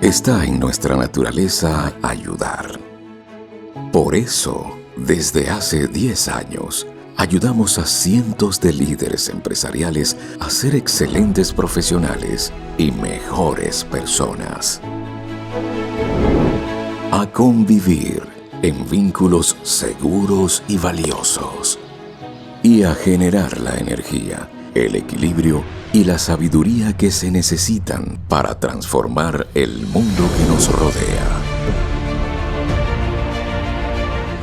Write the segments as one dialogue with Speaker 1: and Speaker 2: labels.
Speaker 1: Está en nuestra naturaleza ayudar. Por eso, desde hace 10 años, ayudamos a cientos de líderes empresariales a ser excelentes profesionales y mejores personas. A convivir en vínculos seguros y valiosos. Y a generar la energía, el equilibrio y la sabiduría que se necesitan para transformar el mundo que nos rodea.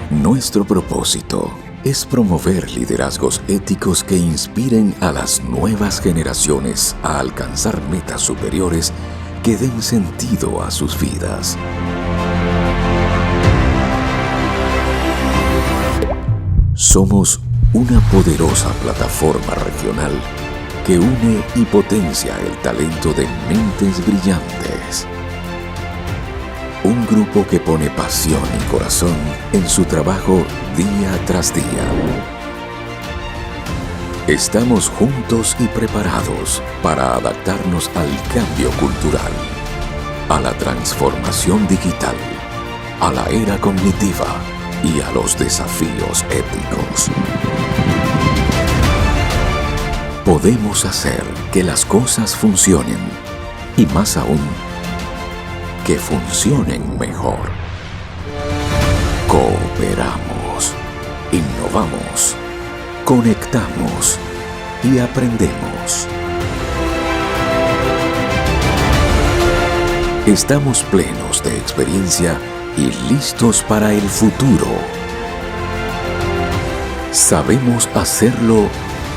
Speaker 1: Nuestro propósito es promover liderazgos éticos que inspiren a las nuevas generaciones a alcanzar metas superiores que den sentido a sus vidas. Somos una poderosa plataforma regional que une y potencia el talento de mentes brillantes. Un grupo que pone pasión y corazón en su trabajo día tras día. Estamos juntos y preparados para adaptarnos al cambio cultural, a la transformación digital, a la era cognitiva y a los desafíos éticos. Podemos hacer que las cosas funcionen y más aún, que funcionen mejor. Cooperamos, innovamos, conectamos y aprendemos. Estamos plenos de experiencia y listos para el futuro. Sabemos hacerlo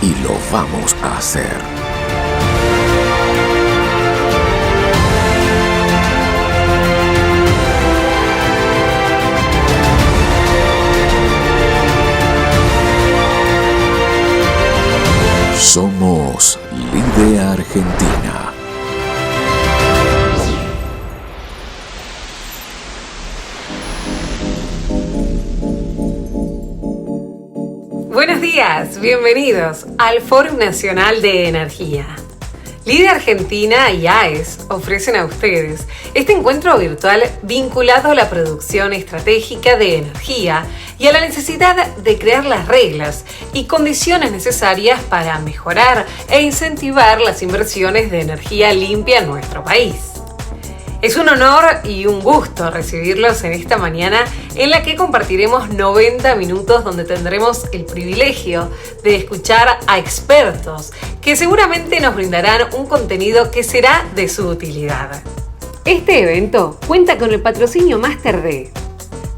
Speaker 1: y lo vamos a hacer. Somos Lide Argentina.
Speaker 2: Buenos días, bienvenidos al Foro Nacional de Energía. Lide Argentina y AES ofrecen a ustedes este encuentro virtual vinculado a la producción estratégica de energía y a la necesidad de crear las reglas y condiciones necesarias para mejorar e incentivar las inversiones de energía limpia en nuestro país. Es un honor y un gusto recibirlos en esta mañana en la que compartiremos 90 minutos donde tendremos el privilegio de escuchar a expertos que seguramente nos brindarán un contenido que será de su utilidad. Este evento cuenta con el patrocinio Máster de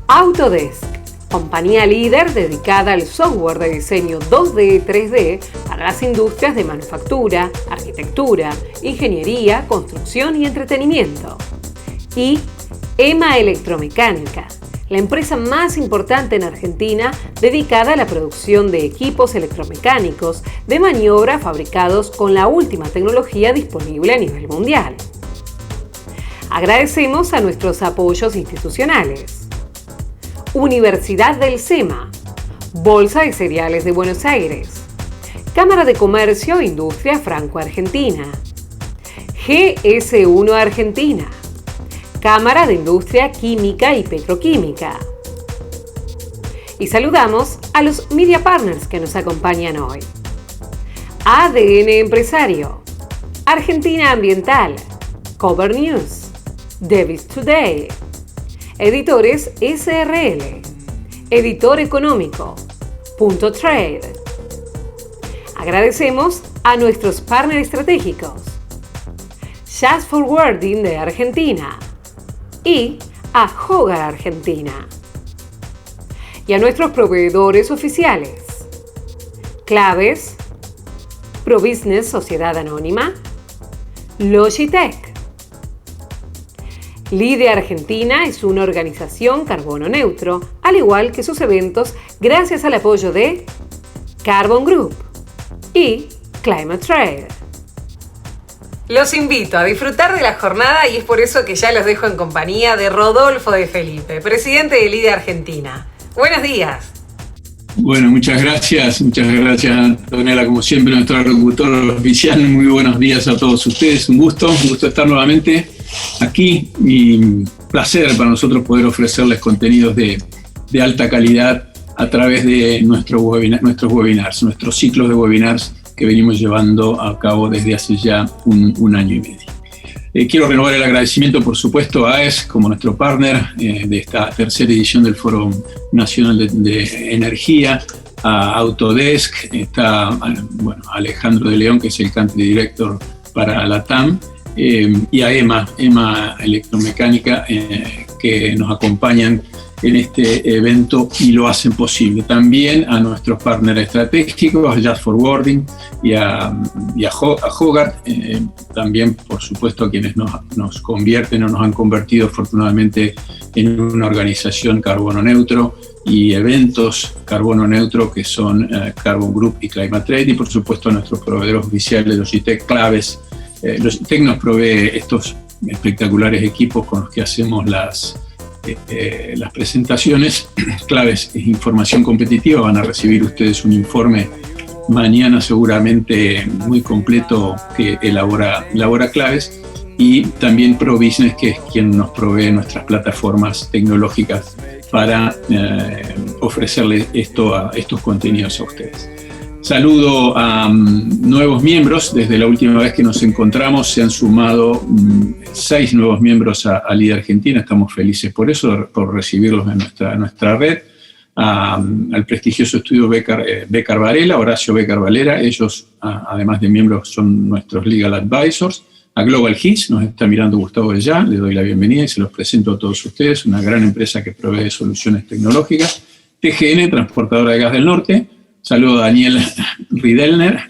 Speaker 2: Autodesk, compañía líder dedicada al software de diseño 2D y 3D para las industrias de manufactura, arquitectura, ingeniería, construcción y entretenimiento. Y EMA Electromecánica, la empresa más importante en Argentina dedicada a la producción de equipos electromecánicos de maniobra fabricados con la última tecnología disponible a nivel mundial. Agradecemos a nuestros apoyos institucionales. Universidad del SEMA, Bolsa de Cereales de Buenos Aires, Cámara de Comercio e Industria Franco-Argentina, GS1 Argentina, Cámara de Industria Química y Petroquímica. Y saludamos a los Media Partners que nos acompañan hoy. ADN Empresario, Argentina Ambiental, Cover News, Davis Today, Editores SRL, Editor Económico, Punto Trade. Agradecemos a nuestros partners estratégicos, Just Forwarding de Argentina y a Hogar Argentina. Y a nuestros proveedores oficiales, Claves, ProBusiness Sociedad Anónima, Logitech. Lide Argentina es una organización carbono neutro, al igual que sus eventos, gracias al apoyo de Carbon Group y Climate Trade. Los invito a disfrutar de la jornada y es por eso que ya los dejo en compañía de Rodolfo de Felipe, presidente de Lide Argentina. Buenos días.
Speaker 3: Bueno, muchas gracias, Antonella, como siempre, nuestro locutor oficial. Muy buenos días a todos ustedes, un gusto estar nuevamente aquí y placer para nosotros poder ofrecerles contenidos de alta calidad a través de nuestros webinars, nuestros ciclos de webinars que venimos llevando a cabo desde hace ya un año y medio. Quiero renovar el agradecimiento, por supuesto, a AES como nuestro partner de esta tercera edición del Foro Nacional de Energía, a Autodesk, está Alejandro de León, que es el Country Director para la TAM, y a EMA Electromecánica, que nos acompañan en este evento y lo hacen posible. También a nuestros partners estratégicos, a Just Forwarding y a Hogarth, también por supuesto a quienes nos convierten o nos han convertido afortunadamente en una organización carbono neutro y eventos carbono neutro que son Carbon Group y Climate Trade, y por supuesto a nuestros proveedores oficiales, Logitech, Claves. Logitech nos provee estos espectaculares equipos con los que hacemos las presentaciones. Claves es información competitiva, van a recibir ustedes un informe mañana seguramente muy completo que elabora Claves, y también ProBusiness, que es quien nos provee nuestras plataformas tecnológicas para ofrecerles estos contenidos a ustedes. Saludo a nuevos miembros. Desde la última vez que nos encontramos se han sumado 6 nuevos miembros a Líder Argentina. Estamos felices por eso, por recibirlos en nuestra red. Al prestigioso estudio Becar Varela, Horacio Becar Valera. Ellos, además de miembros, son nuestros Legal Advisors. A Global Hits, nos está mirando Gustavo Bellá, le doy la bienvenida y se los presento a todos ustedes, una gran empresa que provee soluciones tecnológicas. TGN, Transportadora de Gas del Norte. Saludo a Daniel Riedelner,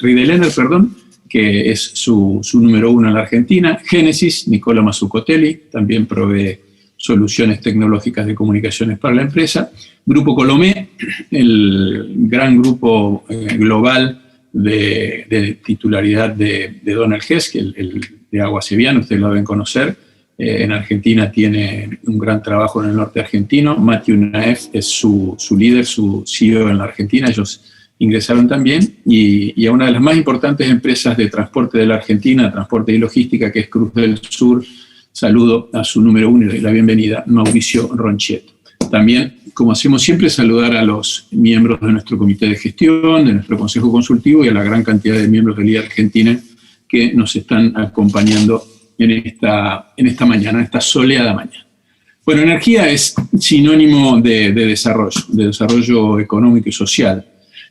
Speaker 3: que es su número 1 en la Argentina. Génesis, Nicola Mazzucotelli, también provee soluciones tecnológicas de comunicaciones para la empresa. Grupo Colomé, el gran grupo global de titularidad de Donald Hess, que el de Agua Seviana, ustedes lo deben conocer. En Argentina tiene un gran trabajo en el norte argentino. Matthew Naef es su líder, su CEO en la Argentina. Ellos ingresaron también, y a una de las más importantes empresas de transporte de la Argentina, transporte y logística, que es Cruz del Sur. Saludo a su número 1 y doy la bienvenida, Mauricio Ronchetto. También, como hacemos siempre, saludar a los miembros de nuestro comité de gestión, de nuestro consejo consultivo y a la gran cantidad de miembros de Líder Argentina que nos están acompañando en esta mañana, en esta soleada mañana. Bueno, energía es sinónimo de desarrollo económico y social,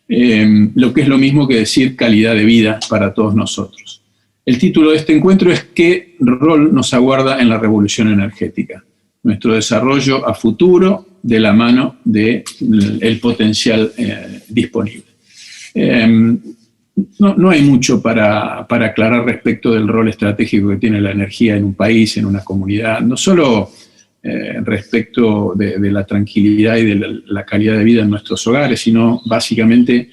Speaker 3: lo que es lo mismo que decir calidad de vida para todos nosotros. El título de este encuentro es ¿qué rol nos aguarda en la revolución energética? Nuestro desarrollo a futuro de la mano del potencial disponible. No hay mucho para aclarar respecto del rol estratégico que tiene la energía en un país, en una comunidad, no solo respecto de la tranquilidad y de la calidad de vida en nuestros hogares, sino básicamente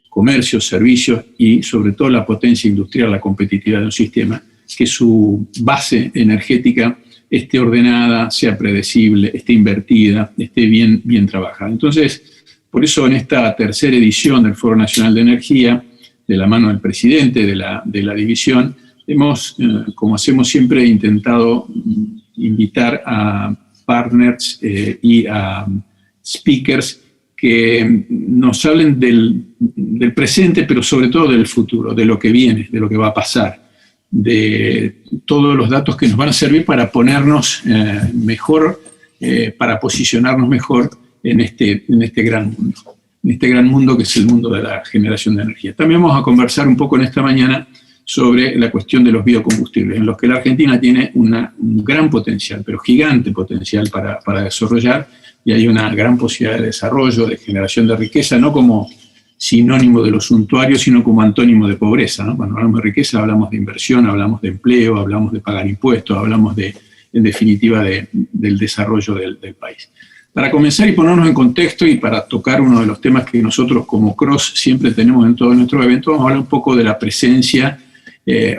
Speaker 3: comercios, servicios y sobre todo la potencia industrial, la competitividad de un sistema, que su base energética esté ordenada, sea predecible, esté invertida, esté bien trabajada. Entonces, por eso en esta tercera edición del Foro Nacional de Energía, de la mano del presidente de la división, hemos, como hacemos siempre, intentado invitar a partners y a speakers que nos hablen del presente, pero sobre todo del futuro, de lo que viene, de lo que va a pasar, de todos los datos que nos van a servir para ponernos mejor, para posicionarnos mejor en este gran mundo que es el mundo de la generación de energía. También vamos a conversar un poco en esta mañana sobre la cuestión de los biocombustibles, en los que la Argentina tiene un gran potencial, pero gigante potencial para desarrollar, y hay una gran posibilidad de desarrollo, de generación de riqueza, no como sinónimo de los suntuarios, sino como antónimo de pobreza, ¿no? Cuando hablamos de riqueza hablamos de inversión, hablamos de empleo, hablamos de pagar impuestos, hablamos en definitiva del desarrollo del país. Para comenzar y ponernos en contexto y para tocar uno de los temas que nosotros como CROSS siempre tenemos en todos nuestros eventos, vamos a hablar un poco de la presencia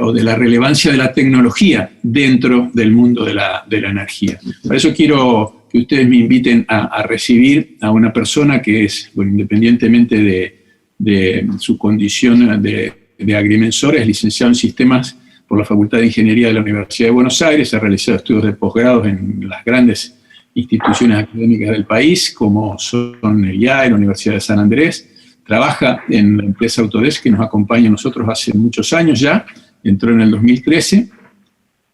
Speaker 3: o de la relevancia de la tecnología dentro del mundo de la energía. Para eso quiero que ustedes me inviten a recibir a una persona que es, bueno, independientemente de su condición de agrimensor, es licenciado en sistemas por por la Facultad de Ingeniería de la Universidad de Buenos Aires, ha realizado estudios de posgrados en las grandes instituciones académicas del país, como son el IAE, la Universidad de San Andrés. Trabaja en la empresa Autodesk, que nos acompaña a nosotros hace muchos años ya, entró en el 2013.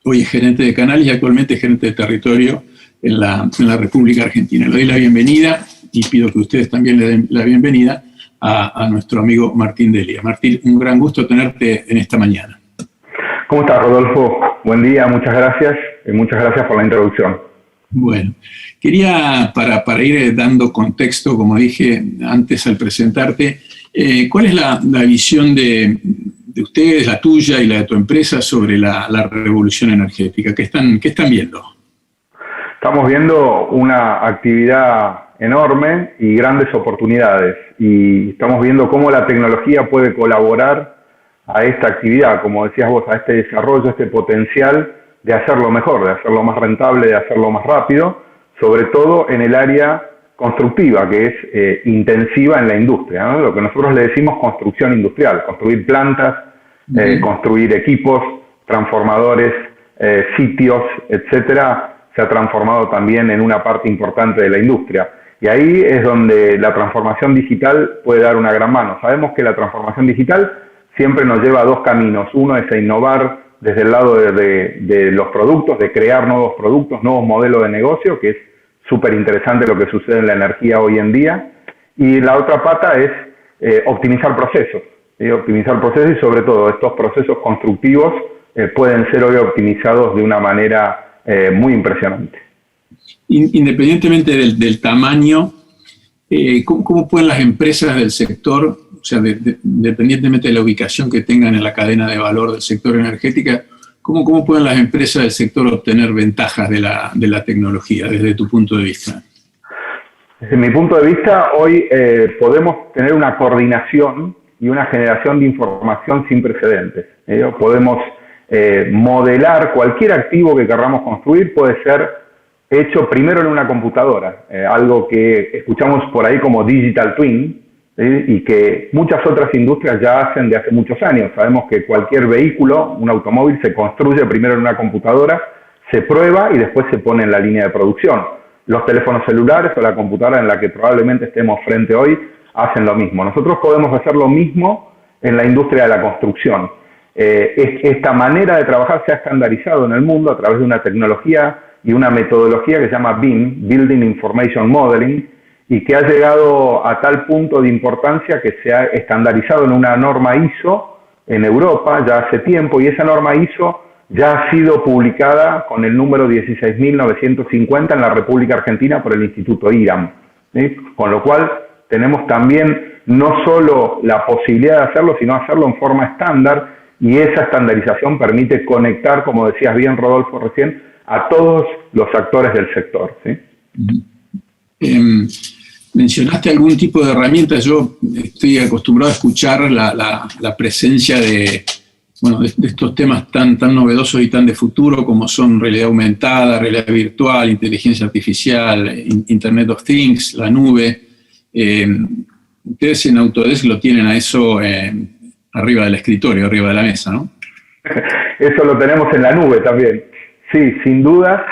Speaker 3: Hoy es gerente de canales y actualmente es gerente de territorio en la República Argentina. Le doy la bienvenida y pido que ustedes también le den la bienvenida a nuestro amigo Martín Delia. Martín, un gran gusto tenerte en esta mañana.
Speaker 4: ¿Cómo estás, Rodolfo? Buen día, muchas gracias y muchas gracias por la introducción.
Speaker 3: Bueno, quería, para ir dando contexto, como dije antes al presentarte, ¿cuál es la visión de ustedes, la tuya y la de tu empresa sobre la revolución energética? ¿Qué están viendo?
Speaker 4: Estamos viendo una actividad enorme y grandes oportunidades, y estamos viendo cómo la tecnología puede colaborar a esta actividad, como decías vos, a este desarrollo, este potencial de hacerlo mejor, de hacerlo más rentable, de hacerlo más rápido, sobre todo en el área constructiva, que es intensiva en la industria, ¿no? Lo que nosotros le decimos construcción industrial, construir plantas, construir equipos, transformadores, sitios, etcétera, se ha transformado también en una parte importante de la industria. Y ahí es donde la transformación digital puede dar una gran mano. Sabemos que la transformación digital siempre nos lleva a dos caminos. Uno es a innovar desde el lado de los productos, de crear nuevos productos, nuevos modelos de negocio, que es súper interesante lo que sucede en la energía hoy en día. Y la otra pata es optimizar procesos. Optimizar procesos y sobre todo estos procesos constructivos pueden ser hoy optimizados de una manera muy impresionante.
Speaker 3: Independientemente del tamaño, ¿cómo pueden las empresas del sector, o sea, independientemente de la ubicación que tengan en la cadena de valor del sector energética, cómo pueden las empresas del sector obtener ventajas de la tecnología desde tu punto de vista?
Speaker 4: Desde mi punto de vista, hoy podemos tener una coordinación y una generación de información sin precedentes. Podemos modelar cualquier activo que queramos construir, puede ser hecho primero en una computadora, algo que escuchamos por ahí como digital twin, ¿sí? Y que muchas otras industrias ya hacen de hace muchos años. Sabemos que cualquier vehículo, un automóvil, se construye primero en una computadora, se prueba y después se pone en la línea de producción. Los teléfonos celulares o la computadora en la que probablemente estemos frente hoy hacen lo mismo. Nosotros podemos hacer lo mismo en la industria de la construcción. Esta manera de trabajar se ha estandarizado en el mundo a través de una tecnología y una metodología que se llama BIM, Building Information Modeling, y que ha llegado a tal punto de importancia que se ha estandarizado en una norma ISO en Europa ya hace tiempo, y esa norma ISO ya ha sido publicada con el número 16.950 en la República Argentina por el Instituto IRAM, ¿sí? Con lo cual tenemos también no solo la posibilidad de hacerlo, sino hacerlo en forma estándar, y esa estandarización permite conectar, como decías bien, Rodolfo, recién, a todos los actores del sector, ¿sí?
Speaker 3: Mencionaste algún tipo de herramientas. Yo estoy acostumbrado a escuchar la presencia de estos temas tan novedosos y tan de futuro como son realidad aumentada, realidad virtual, inteligencia artificial, Internet of Things, la nube. Ustedes en Autodesk lo tienen a eso arriba del escritorio, arriba de la mesa, ¿no?
Speaker 4: Eso lo tenemos en la nube también. Sí, sin duda.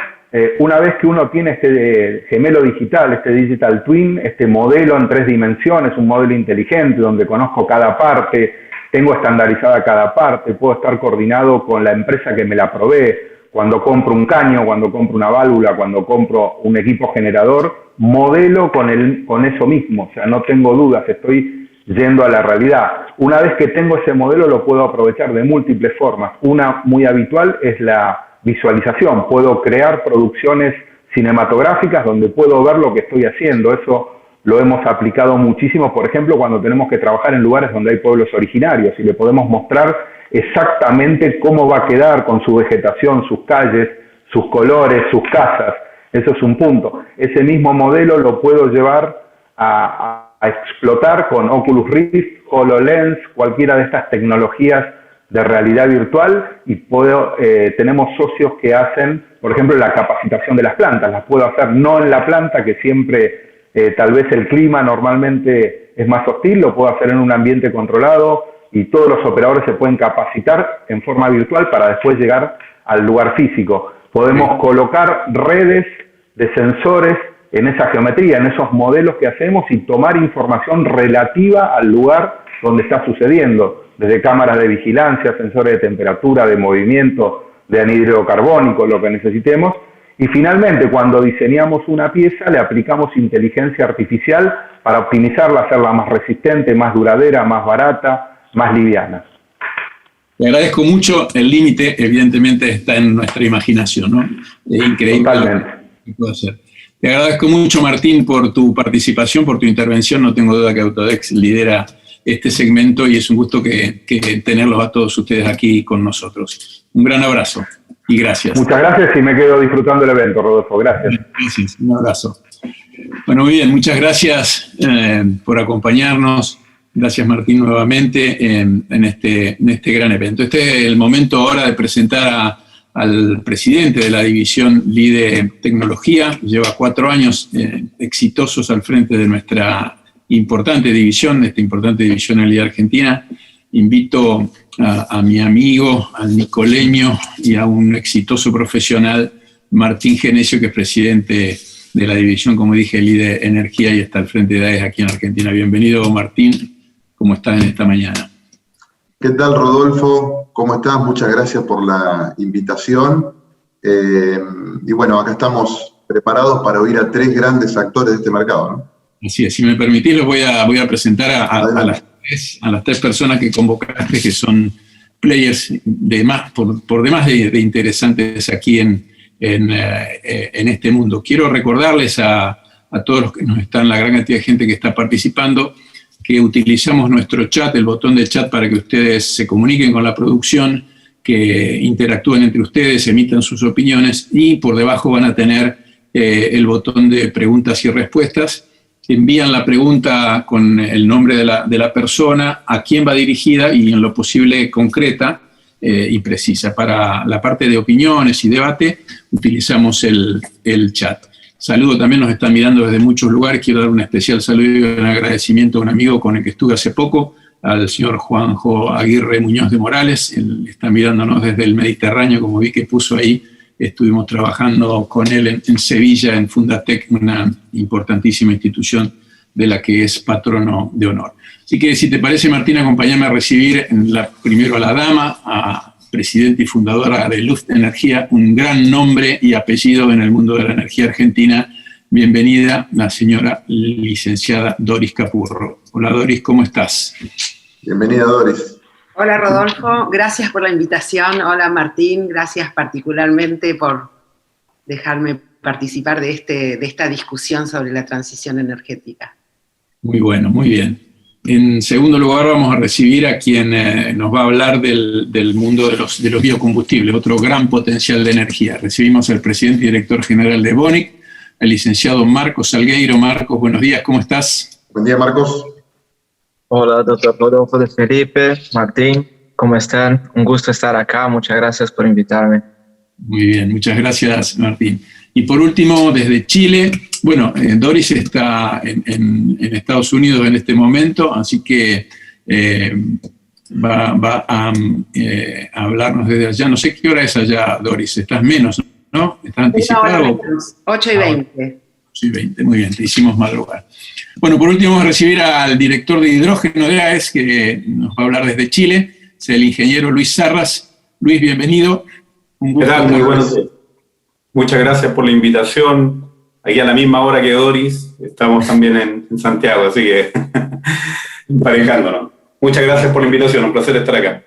Speaker 4: Una vez que uno tiene este gemelo digital, este digital twin, este modelo en 3 dimensiones, un modelo inteligente donde conozco cada parte, tengo estandarizada cada parte, puedo estar coordinado con la empresa que me la provee, cuando compro un caño, cuando compro una válvula, cuando compro un equipo generador, modelo con eso mismo, o sea, no tengo dudas, estoy yendo a la realidad. Una vez que tengo ese modelo lo puedo aprovechar de múltiples formas. Una muy habitual es la visualización. Puedo crear producciones cinematográficas donde puedo ver lo que estoy haciendo. Eso lo hemos aplicado muchísimo, por ejemplo, cuando tenemos que trabajar en lugares donde hay pueblos originarios y le podemos mostrar exactamente cómo va a quedar con su vegetación, sus calles, sus colores, sus casas. Eso es un punto. Ese mismo modelo lo puedo llevar a explotar con Oculus Rift, HoloLens, cualquiera de estas tecnologías de realidad virtual, y tenemos socios que hacen, por ejemplo, la capacitación de las plantas. Las puedo hacer no en la planta, que siempre tal vez el clima normalmente es más hostil, lo puedo hacer en un ambiente controlado, y todos los operadores se pueden capacitar en forma virtual para después llegar al lugar físico. Podemos colocar redes de sensores en esa geometría, en esos modelos que hacemos y tomar información relativa al lugar donde está sucediendo, desde cámaras de vigilancia, sensores de temperatura, de movimiento, de anhídrido carbónico, lo que necesitemos. Y finalmente, cuando diseñamos una pieza, le aplicamos inteligencia artificial para optimizarla, hacerla más resistente, más duradera, más barata, más liviana.
Speaker 3: Te agradezco mucho. El límite, evidentemente, está en nuestra imaginación, ¿no? Es increíble.
Speaker 4: Totalmente.
Speaker 3: Lo que puedo hacer. Te agradezco mucho, Martín, por tu participación, por tu intervención. No tengo duda que Autodesk lidera este segmento y es un gusto que tenerlos a todos ustedes aquí con nosotros. Un gran abrazo y gracias.
Speaker 4: Muchas gracias y me quedo disfrutando el evento, Rodolfo. Gracias.
Speaker 3: Gracias. Un abrazo. Bueno, muy bien. Muchas gracias por acompañarnos. Gracias, Martín, nuevamente en este gran evento. Este es el momento ahora de presentar al presidente de la división LIDE Tecnología. Lleva 4 años exitosos al frente de nuestra importante división, de esta importante división en LIDE Argentina. Invito a mi amigo, al nicoleño y a un exitoso profesional, Martín Genesio, que es presidente de la división, como dije, LIDE Energía y está al frente de AES aquí en Argentina. Bienvenido, Martín. ¿Cómo estás en esta mañana?
Speaker 5: ¿Qué tal, Rodolfo? ¿Cómo estás? Muchas gracias por la invitación. Y bueno, acá estamos preparados para oír a 3 grandes actores de este mercado, ¿no?
Speaker 3: Así es. Si me permitís, los voy a presentar a las 3 personas que convocaste, que son players por demás de interesantes aquí en este mundo. Quiero recordarles a todos los que nos están, la gran cantidad de gente que está participando, que utilizamos nuestro chat, el botón de chat, para que ustedes se comuniquen con la producción, que interactúen entre ustedes, emitan sus opiniones, y por debajo van a tener el botón de preguntas y respuestas. Envían la pregunta con el nombre de la persona, a quién va dirigida y en lo posible concreta y precisa. Para la parte de opiniones y debate utilizamos el chat. Saludo, también nos están mirando desde muchos lugares. Quiero dar un especial saludo y un agradecimiento a un amigo con el que estuve hace poco, al señor Juanjo Aguirre Muñoz de Morales. Él está mirándonos desde el Mediterráneo, como vi que puso ahí. Estuvimos trabajando con él en Sevilla, en Fundatec, una importantísima institución de la que es patrono de honor. Así que, si te parece, Martín, acompáñame a recibir primero a la dama, a presidenta y fundadora de Luft Energía, un gran nombre y apellido en el mundo de la energía argentina. Bienvenida, la señora licenciada Doris Capurro. Hola, Doris, ¿cómo estás?
Speaker 5: Bienvenida, Doris.
Speaker 6: Hola, Rodolfo, gracias por la invitación. Hola, Martín, gracias particularmente por dejarme participar de esta discusión sobre la transición energética.
Speaker 3: Muy bueno, muy bien. En segundo lugar, vamos a recibir a quien nos va a hablar del mundo de los biocombustibles, otro gran potencial de energía. Recibimos al presidente y director general de Bonic, el licenciado Marcos Salgueiro. Marcos, buenos días, ¿cómo estás?
Speaker 5: Buen día, Marcos.
Speaker 7: Hola, doctor Rodolfo de Felipe, Martín, ¿cómo están? Un gusto estar acá, muchas gracias por invitarme.
Speaker 3: Muy bien, muchas gracias, Martín. Y por último, desde Chile, bueno, Doris está en Estados Unidos en este momento, así que va a hablarnos desde allá. No sé qué hora es allá, Doris, estás menos, ¿no? ¿Estás anticipado?
Speaker 6: 8:20.
Speaker 3: 8:20, muy bien, te hicimos madrugar. Bueno, por último vamos a recibir al director de hidrógeno de AES, que nos va a hablar desde Chile, es el ingeniero Luis Sarras. Luis, bienvenido.
Speaker 8: Un gusto. ¿Qué tal? Muy buenos días. Muchas gracias por la invitación. Aquí a la misma hora que Doris, estamos también en Santiago, así que emparejándonos. Muchas gracias por la invitación, un placer estar acá.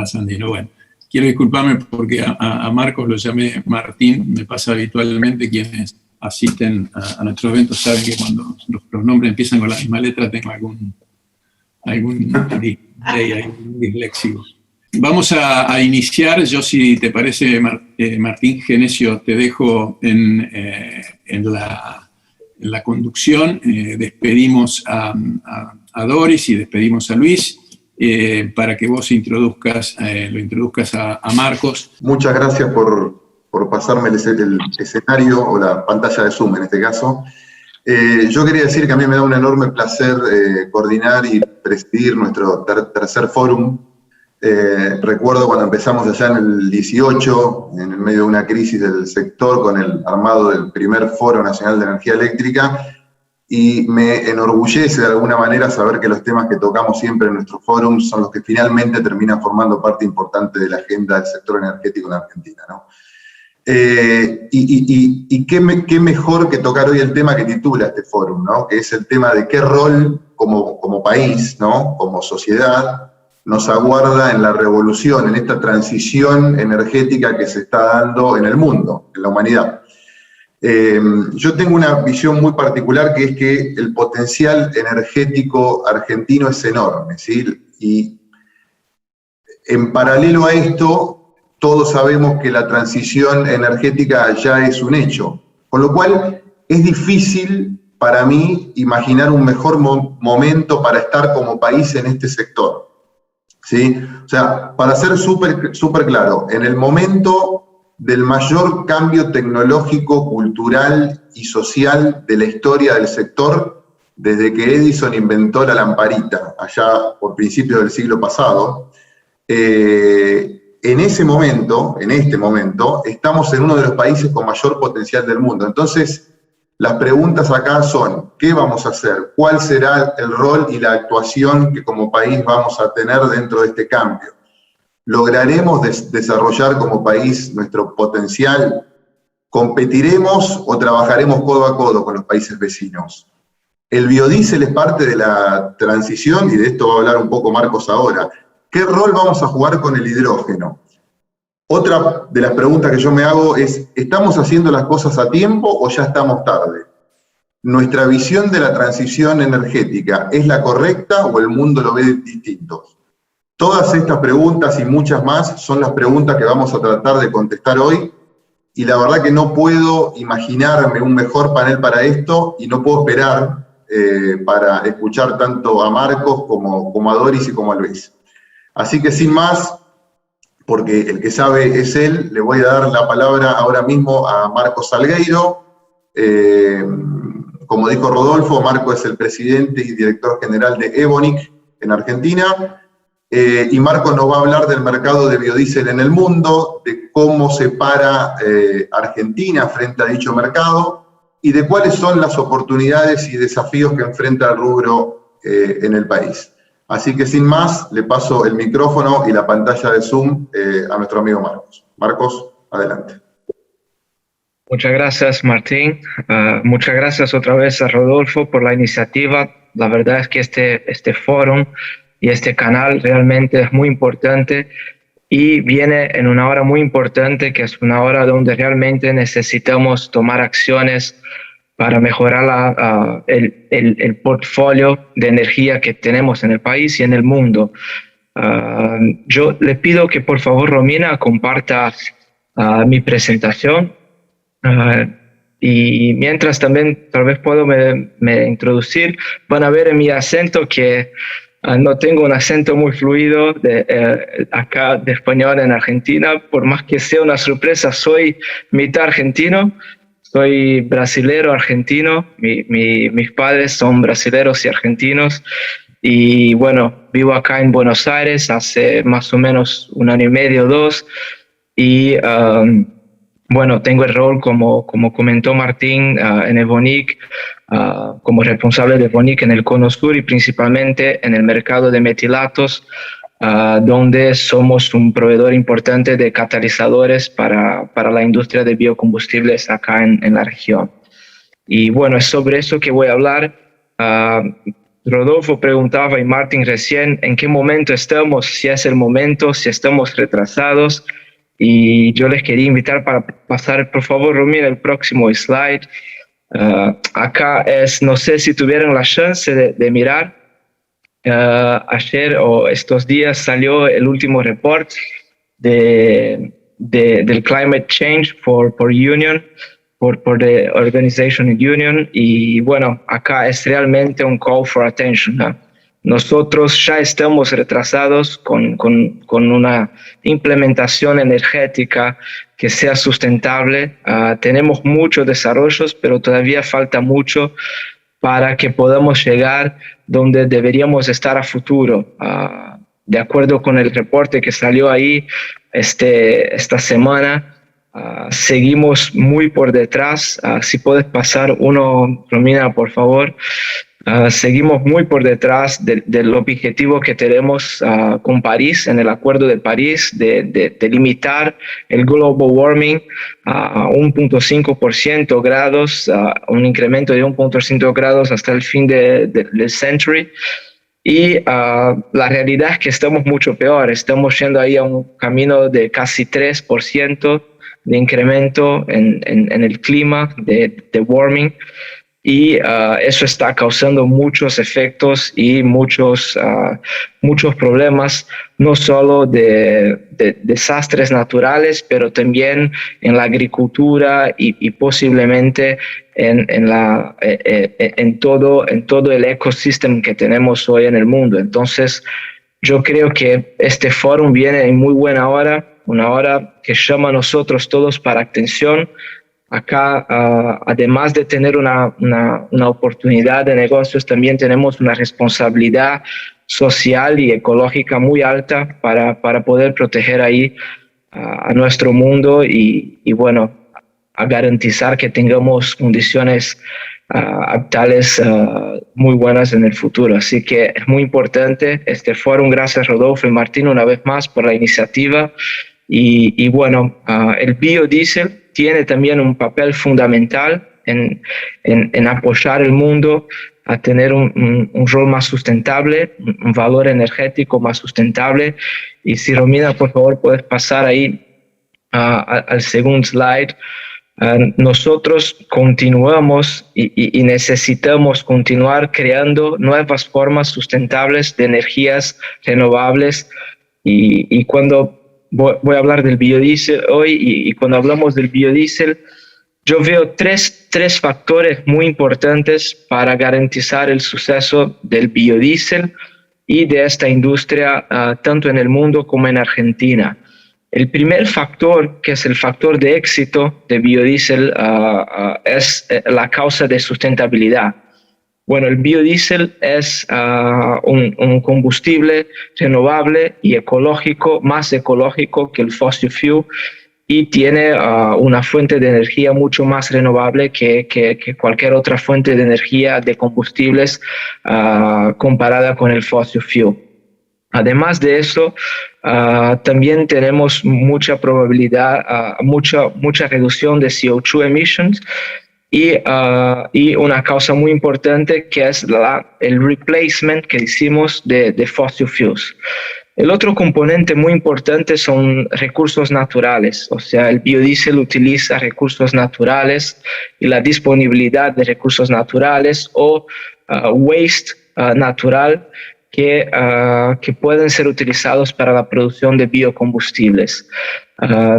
Speaker 3: Sandino, bueno. Quiero disculparme porque a Marcos lo llamé Martín, me pasa habitualmente. Quienes asisten a nuestros eventos saben que cuando los nombres empiezan con la misma letra tengo algún disléxico. Vamos a iniciar. Yo, si te parece, Martín Genesio, te dejo en la conducción. Despedimos a Doris y despedimos a Luis para que vos lo introduzcas a Marcos.
Speaker 5: Muchas gracias por pasarme el escenario o la pantalla de Zoom en este caso. Yo quería decir que a mí me da un enorme placer coordinar y presidir nuestro tercer fórum. Recuerdo cuando empezamos allá en el 18, en el medio de una crisis del sector, con el armado del primer Foro Nacional de Energía Eléctrica, y me enorgullece de alguna manera saber que los temas que tocamos siempre en nuestros forums son los que finalmente terminan formando parte importante de la agenda del sector energético en Argentina, ¿no? Qué mejor que tocar hoy el tema que titula este fórum, ¿no? Que es el tema de qué rol como país, ¿no? Como sociedad, nos aguarda en la revolución, en esta transición energética que se está dando en el mundo, en la humanidad. Yo tengo una visión muy particular, que es que el potencial energético argentino es enorme, ¿sí? Y en paralelo a esto, todos sabemos que la transición energética ya es un hecho, con lo cual es difícil para mí imaginar un mejor momento para estar como país en este sector, ¿sí? O sea, para ser súper claro, en el momento del mayor cambio tecnológico, cultural y social de la historia del sector, desde que Edison inventó la lamparita, allá por principios del siglo pasado, en este momento, estamos en uno de los países con mayor potencial del mundo. Entonces, las preguntas acá son, ¿qué vamos a hacer? ¿Cuál será el rol y la actuación que como país vamos a tener dentro de este cambio? ¿Lograremos desarrollar como país nuestro potencial? ¿Competiremos o trabajaremos codo a codo con los países vecinos? El biodiesel es parte de la transición, y de esto va a hablar un poco Marcos ahora. ¿Qué rol vamos a jugar con el hidrógeno? Otra de las preguntas que yo me hago es, ¿estamos haciendo las cosas a tiempo o ya estamos tarde? ¿Nuestra visión de la transición energética es la correcta o el mundo lo ve distinto? Todas estas preguntas y muchas más son las preguntas que vamos a tratar de contestar hoy, y la verdad que no puedo imaginarme un mejor panel para esto, y no puedo esperar para escuchar tanto a Marcos como a Doris y como a Luis. Así que sin más, porque el que sabe es él, le voy a dar la palabra ahora mismo a Marcos Salgueiro. Como dijo Rodolfo, Marco es el presidente y director general de Evonik en Argentina, y Marco nos va a hablar del mercado de biodiesel en el mundo, de cómo se para Argentina frente a dicho mercado, y de cuáles son las oportunidades y desafíos que enfrenta el rubro en el país. Así que sin más, le paso el micrófono y la pantalla de Zoom a nuestro amigo Marcos. Marcos, adelante.
Speaker 7: Muchas gracias, Martín. Muchas gracias otra vez a Rodolfo por la iniciativa. La verdad es que este foro y este canal realmente es muy importante, y viene en una hora muy importante, que es una hora donde realmente necesitamos tomar acciones para mejorar el portfolio de energía que tenemos en el país y en el mundo. Yo le pido que por favor Romina comparta mi presentación, y mientras también tal vez puedo me introducir. Van a ver en mi acento que no tengo un acento muy fluido acá de español en Argentina, por más que sea una sorpresa. Soy mitad argentino, soy brasilero argentino, mis padres son brasileros y argentinos, y bueno, vivo acá en Buenos Aires hace más o menos 1 año y medio, 2, y bueno, tengo el rol, como comentó Martín, en Evonik, como responsable de Evonik en el Cono Sur y principalmente en el mercado de metilatos, donde somos un proveedor importante de catalizadores para la industria de biocombustibles acá en la región. Y bueno, es sobre eso que voy a hablar. Rodolfo preguntaba y Martín recién en qué momento estamos, si es el momento, si estamos retrasados. Y yo les quería invitar para pasar, por favor, Romina, el próximo slide. Acá no sé si tuvieron la chance de mirar. Ayer o estos días salió el último report del Climate Change for Union, por the Organization Union, y bueno, acá es realmente un call for attention, ¿no? nosotros ya estamos retrasados con una implementación energética que sea sustentable. Tenemos muchos desarrollos, pero todavía falta mucho para que podamos llegar donde deberíamos estar a futuro. De acuerdo con el reporte que salió ahí esta semana, seguimos muy por detrás. Si puedes pasar uno, Romina, por favor. Seguimos muy por detrás del objetivo que tenemos con París, en el Acuerdo de París, de limitar el global warming a 1.5 grados, un incremento de 1.5 grados hasta el fin del century. Y la realidad es que estamos mucho peor. Estamos yendo ahí a un camino de casi 3% de incremento en el clima, de warming. Y eso está causando muchos efectos y muchos problemas, no solo de desastres naturales, pero también en la agricultura y posiblemente en todo el ecosistema que tenemos hoy en el mundo. Entonces, yo creo que este foro viene en muy buena hora, una hora que llama a nosotros todos para atención. Acá, además de tener una oportunidad de negocios, también tenemos una responsabilidad social y ecológica muy alta para poder proteger ahí a nuestro mundo y bueno, a garantizar que tengamos condiciones habitales muy buenas en el futuro. Así que es muy importante este foro. Gracias, Rodolfo y Martín, una vez más por la iniciativa. Y bueno, el biodiesel tiene también un papel fundamental en apoyar el mundo a tener un rol más sustentable, un valor energético más sustentable. Y si, Romina, por favor, puedes pasar ahí al segundo slide. Nosotros continuamos y necesitamos continuar creando nuevas formas sustentables de energías renovables. Y cuando voy a hablar del biodiesel hoy, y cuando hablamos del biodiesel, yo veo tres factores muy importantes para garantizar el suceso del biodiesel y de esta industria, tanto en el mundo como en Argentina. El primer factor, que es el factor de éxito de biodiesel, es la causa de sustentabilidad. Bueno, el biodiesel es un combustible renovable y ecológico, más ecológico que el fossil fuel, y tiene una fuente de energía mucho más renovable que cualquier otra fuente de energía de combustibles comparada con el fossil fuel. Además de eso, también tenemos mucha probabilidad, mucha reducción de CO2 emissions, y una causa muy importante que es el replacement que hicimos de fossil fuels. El otro componente muy importante son recursos naturales, o sea, el biodiesel utiliza recursos naturales y la disponibilidad de recursos naturales o waste natural que pueden ser utilizados para la producción de biocombustibles.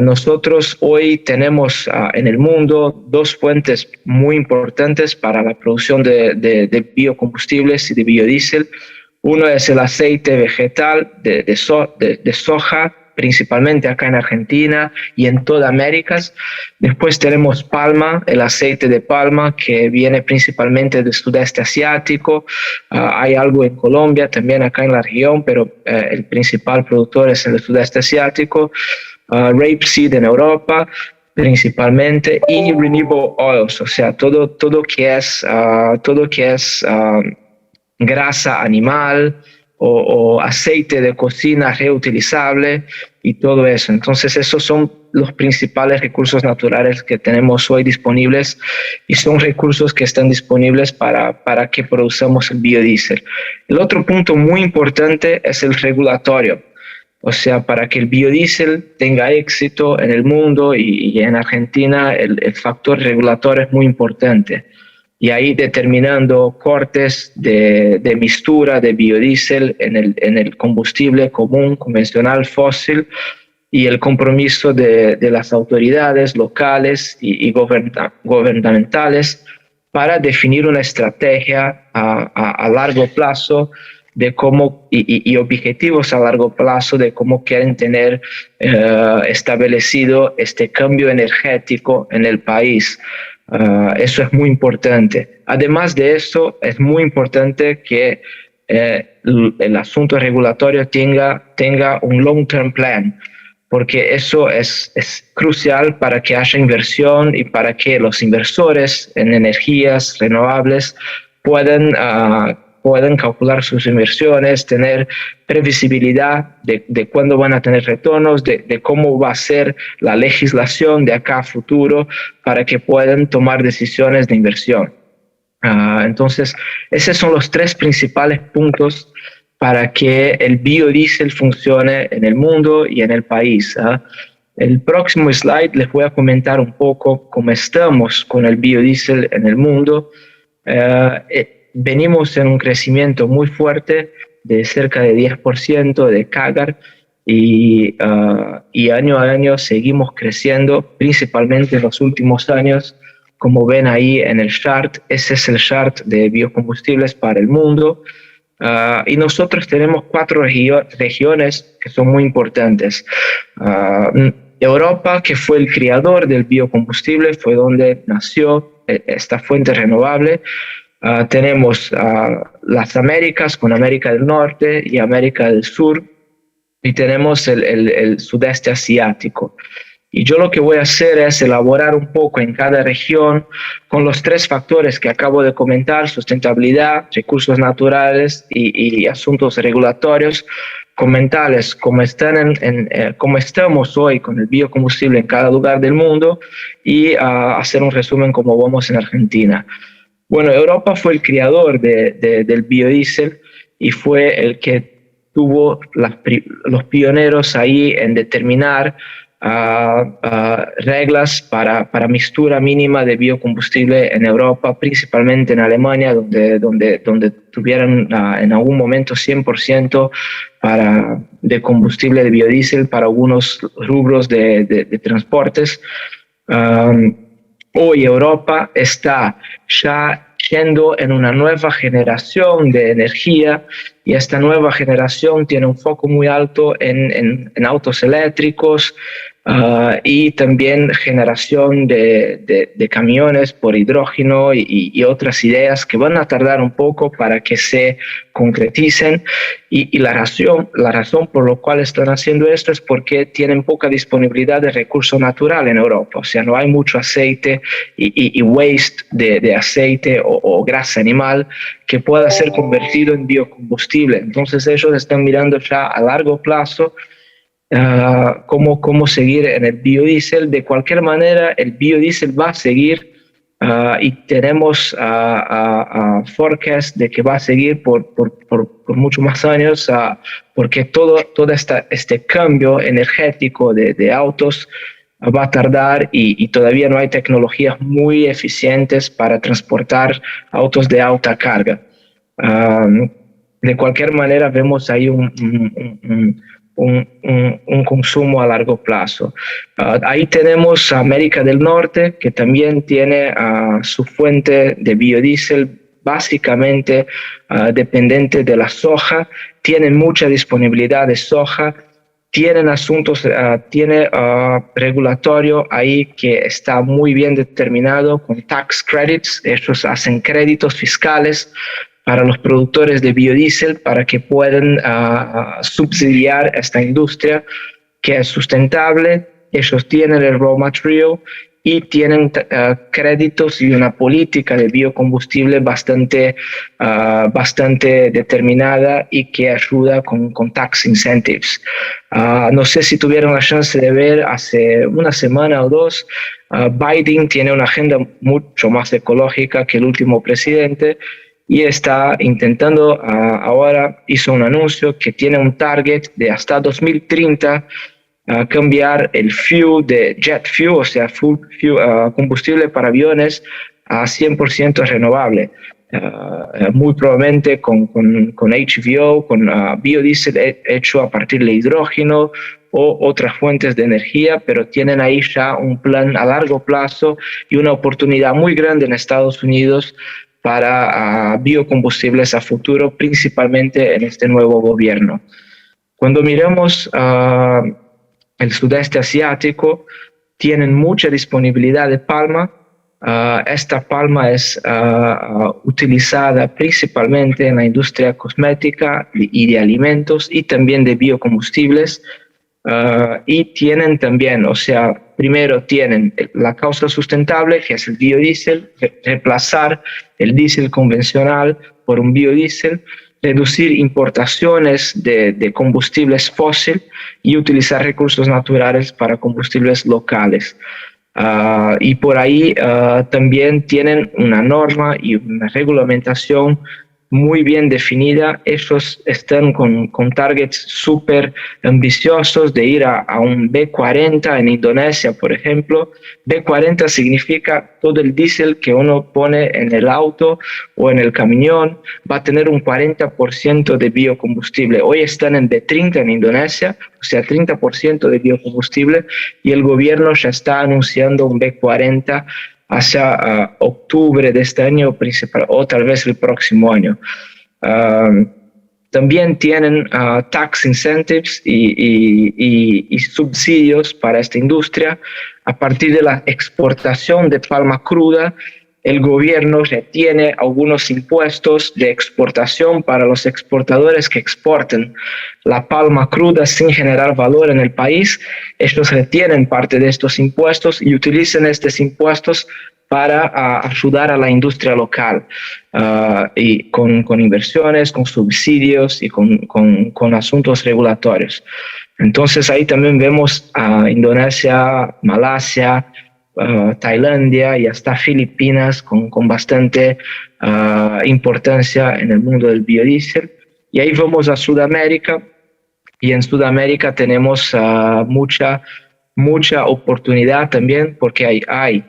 Speaker 7: Nosotros hoy tenemos en el mundo dos fuentes muy importantes para la producción de biocombustibles y de biodiesel. Uno es el aceite vegetal de soja, principalmente acá en Argentina y en toda América. Después tenemos palma, el aceite de palma que viene principalmente del sudeste asiático. Hay algo en Colombia, también acá en la región, pero el principal productor es el sudeste asiático. Rapeseed en Europa principalmente, y renewable oils, o sea, todo que es grasa animal o aceite de cocina reutilizable y todo eso. Entonces esos son los principales recursos naturales que tenemos hoy disponibles, y son recursos que están disponibles para que produzcamos el biodiesel. El otro punto muy importante es el regulatorio. O sea, para que el biodiesel tenga éxito en el mundo y en Argentina, el factor regulatorio es muy importante. Y ahí determinando cortes de mixtura de biodiesel en el combustible común, convencional, fósil, y el compromiso de las autoridades locales y gubernamentales para definir una estrategia a largo plazo de cómo y objetivos a largo plazo de cómo quieren tener establecido este cambio energético en el país. Eso es muy importante. Además de eso, es muy importante que el asunto regulatorio tenga un long-term plan, porque eso es crucial para que haya inversión y para que los inversores en energías renovables puedan calcular sus inversiones, tener previsibilidad de cuándo van a tener retornos, de cómo va a ser la legislación de acá a futuro para que puedan tomar decisiones de inversión. Entonces, esos son los 3 principales puntos para que el biodiesel funcione en el mundo y en el país. El próximo slide les voy a comentar un poco cómo estamos con el biodiesel en el mundo. Venimos en un crecimiento muy fuerte de cerca de 10% de CAGR y año a año seguimos creciendo, principalmente en los últimos años. Como ven ahí en el chart, ese es el chart de biocombustibles para el mundo. Y nosotros tenemos 4 regiones que son muy importantes. Europa, que fue el creador del biocombustible, fue donde nació esta fuente renovable. Tenemos las Américas con América del Norte y América del Sur, y tenemos el sudeste asiático. Y yo lo que voy a hacer es elaborar un poco en cada región con los 3 factores que acabo de comentar: sustentabilidad, recursos naturales y asuntos regulatorios, comentarles cómo estamos hoy con el biocombustible en cada lugar del mundo y hacer un resumen cómo vamos en Argentina. Bueno, Europa fue el creador del biodiesel y fue el que tuvo los pioneros ahí en determinar reglas para mixtura mínima de biocombustible en Europa, principalmente en Alemania, donde tuvieron en algún momento 100% de combustible de biodiesel para algunos rubros de transportes. Hoy Europa está ya yendo en una nueva generación de energía, y esta nueva generación tiene un foco muy alto en autos eléctricos y también generación de camiones por hidrógeno y otras ideas que van a tardar un poco para que se concreticen. Y la razón por la cual están haciendo esto es porque tienen poca disponibilidad de recurso natural en Europa. O sea, no hay mucho aceite y waste de aceite o grasa animal que pueda ser convertido en biocombustible. Entonces ellos están mirando ya a largo plazo cómo seguir en el biodiesel. De cualquier manera, el biodiesel va a seguir y tenemos forecast de que va a seguir por muchos más años, porque todo este cambio energético de autos va a tardar y todavía no hay tecnologías muy eficientes para transportar autos de alta carga. De cualquier manera, vemos ahí un consumo a largo plazo. Ahí tenemos América del Norte, que también tiene su fuente de biodiesel básicamente dependiente de la soja. Tienen mucha disponibilidad de soja. Tienen asuntos, tiene regulatorio ahí que está muy bien determinado con tax credits. Ellos hacen créditos fiscales para los productores de biodiesel para que puedan subsidiar esta industria que es sustentable. Ellos tienen el raw material y tienen créditos y una política de biocombustible bastante determinada y que ayuda con tax incentives. No sé si tuvieron la chance de ver hace una semana o 2, Biden tiene una agenda mucho más ecológica que el último presidente y está intentando, ahora hizo un anuncio que tiene un target de hasta 2030 cambiar el fuel de jet fuel, o sea, combustible para aviones, a 100% renovable. Muy probablemente con HVO, con biodiesel hecho a partir de hidrógeno o otras fuentes de energía, pero tienen ahí ya un plan a largo plazo y una oportunidad muy grande en Estados Unidos para biocombustibles a futuro, principalmente en este nuevo gobierno. Cuando miramos el sudeste asiático, tienen mucha disponibilidad de palma. Esta palma es utilizada principalmente en la industria cosmética y de alimentos y también de biocombustibles. Y tienen también, o sea, primero tienen la causa sustentable, que es el biodiesel, reemplazar el diésel convencional por un biodiesel, reducir importaciones de combustibles fósiles y utilizar recursos naturales para combustibles locales. Y por ahí también tienen una norma y una regulamentación muy bien definida. Ellos están con targets súper ambiciosos de ir a un B40 en Indonesia, por ejemplo. B40 significa todo el diésel que uno pone en el auto o en el camión va a tener un 40% de biocombustible. Hoy están en B30 en Indonesia, o sea, 30% de biocombustible, y el gobierno ya está anunciando un B40 hacia octubre de este año o tal vez el próximo año. También tienen tax incentives y subsidios para esta industria. A partir de la exportación de palma cruda, el gobierno retiene algunos impuestos de exportación para los exportadores que exporten la palma cruda sin generar valor en el país. Ellos retienen parte de estos impuestos y utilizan estos impuestos para ayudar a la industria local y con inversiones, con subsidios y con asuntos regulatorios. Entonces ahí también vemos a Indonesia, Malasia, Tailandia y hasta Filipinas con bastante importancia en el mundo del biodiesel. Y ahí vamos a Sudamérica, y en Sudamérica tenemos mucha oportunidad también, porque hay